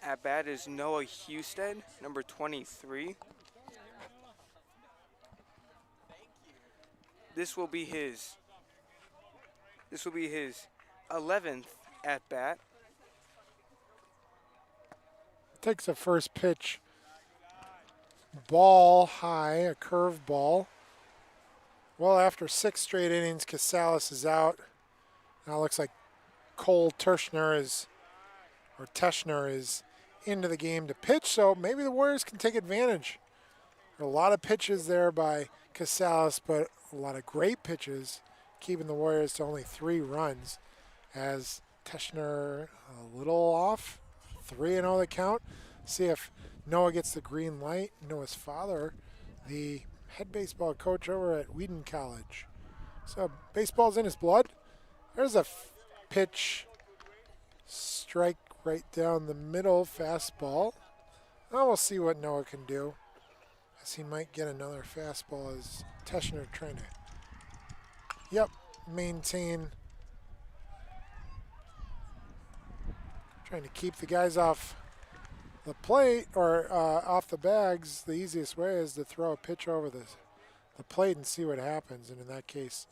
At bat is Noah Husted, number 23. This will be his 11th at bat. Takes a first pitch. Ball high, a curve ball. Well, after 6 straight innings, Casales is out. Now it looks like Cole Teschner is into the game to pitch, so maybe the Warriors can take advantage. There are a lot of pitches there by Casales, but a lot of great pitches keeping the Warriors to only 3 runs as Teschner a little off. 3-0 the count. See if Noah gets the green light. Noah's father, the head baseball coach over at Wheaton College. So baseball's in his blood. There's a pitch, strike right down the middle, fastball. Now we'll see what Noah can do, as he might get another fastball as Teschner trying to, maintain, trying to keep the guys off the plate or off the bags. The easiest way is to throw a pitch over the plate and see what happens. And in that case,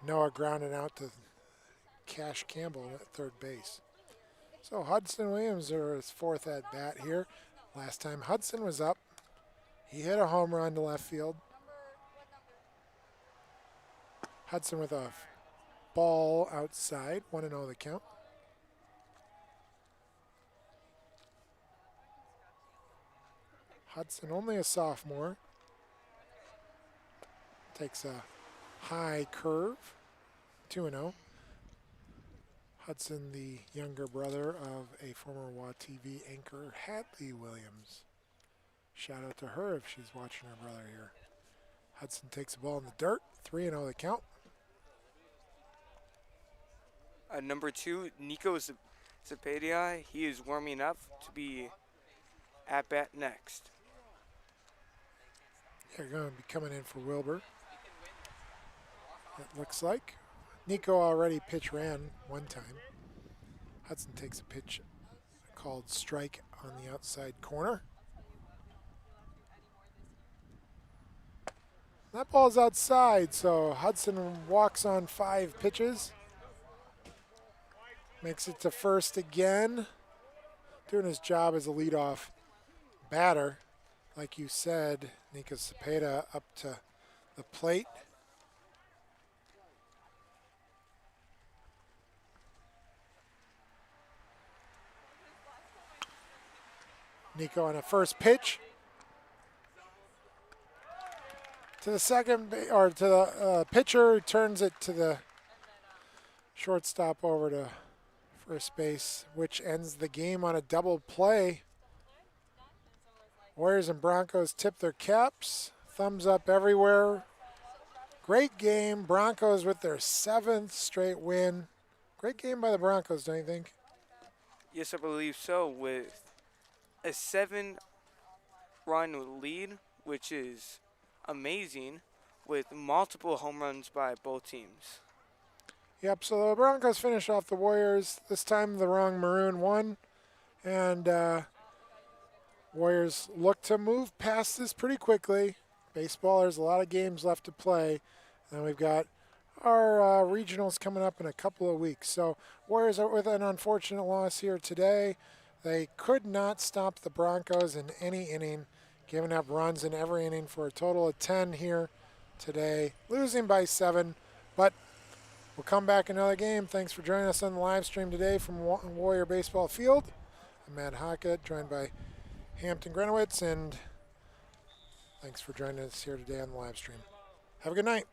Noah grounded out to Cash Campbell at third base. So Hudson Williams are his 4th at bat here. Last time Hudson was up, he hit a home run to left field. Hudson with a ball outside, 1-0 the count. Hudson, only a sophomore, takes a high curve, 2-0. Hudson, the younger brother of a former WA TV anchor, Hadley Williams. Shout out to her if she's watching her brother here. Hudson takes the ball in the dirt, 3-0 the count. Number 2, Nico Zapadia. He is warming up to be at bat next. They're going to be coming in for Wilbur. It looks like. Nico already pitch ran one time. Hudson takes a pitch called strike on the outside corner. That ball's outside, so Hudson walks on 5 pitches. Makes it to first again. Doing his job as a leadoff batter. Like you said, Nico Cepeda up to the plate. Nico on a first pitch. To the second, or to the pitcher, turns it to the shortstop over to first base, which ends the game on a double play. Warriors and Broncos tip their caps. Thumbs up everywhere. Great game. Broncos with their 7th straight win. Great game by the Broncos, don't you think? Yes, I believe so, with a 7-run lead, which is amazing, with multiple home runs by both teams. Yep, so the Broncos finish off the Warriors. This time the wrong Maroon won. And Warriors look to move past this pretty quickly. Baseball, there's a lot of games left to play. And we've got our regionals coming up in a couple of weeks. So Warriors are with an unfortunate loss here today. They could not stop the Broncos in any inning, giving up runs in every inning for a total of 10 here today. Losing by 7, but we'll come back another game. Thanks for joining us on the live stream today from Warrior Baseball Field. I'm Matt Hockett, joined by Hampton Grenowitz, and thanks for joining us here today on the live stream. Have a good night.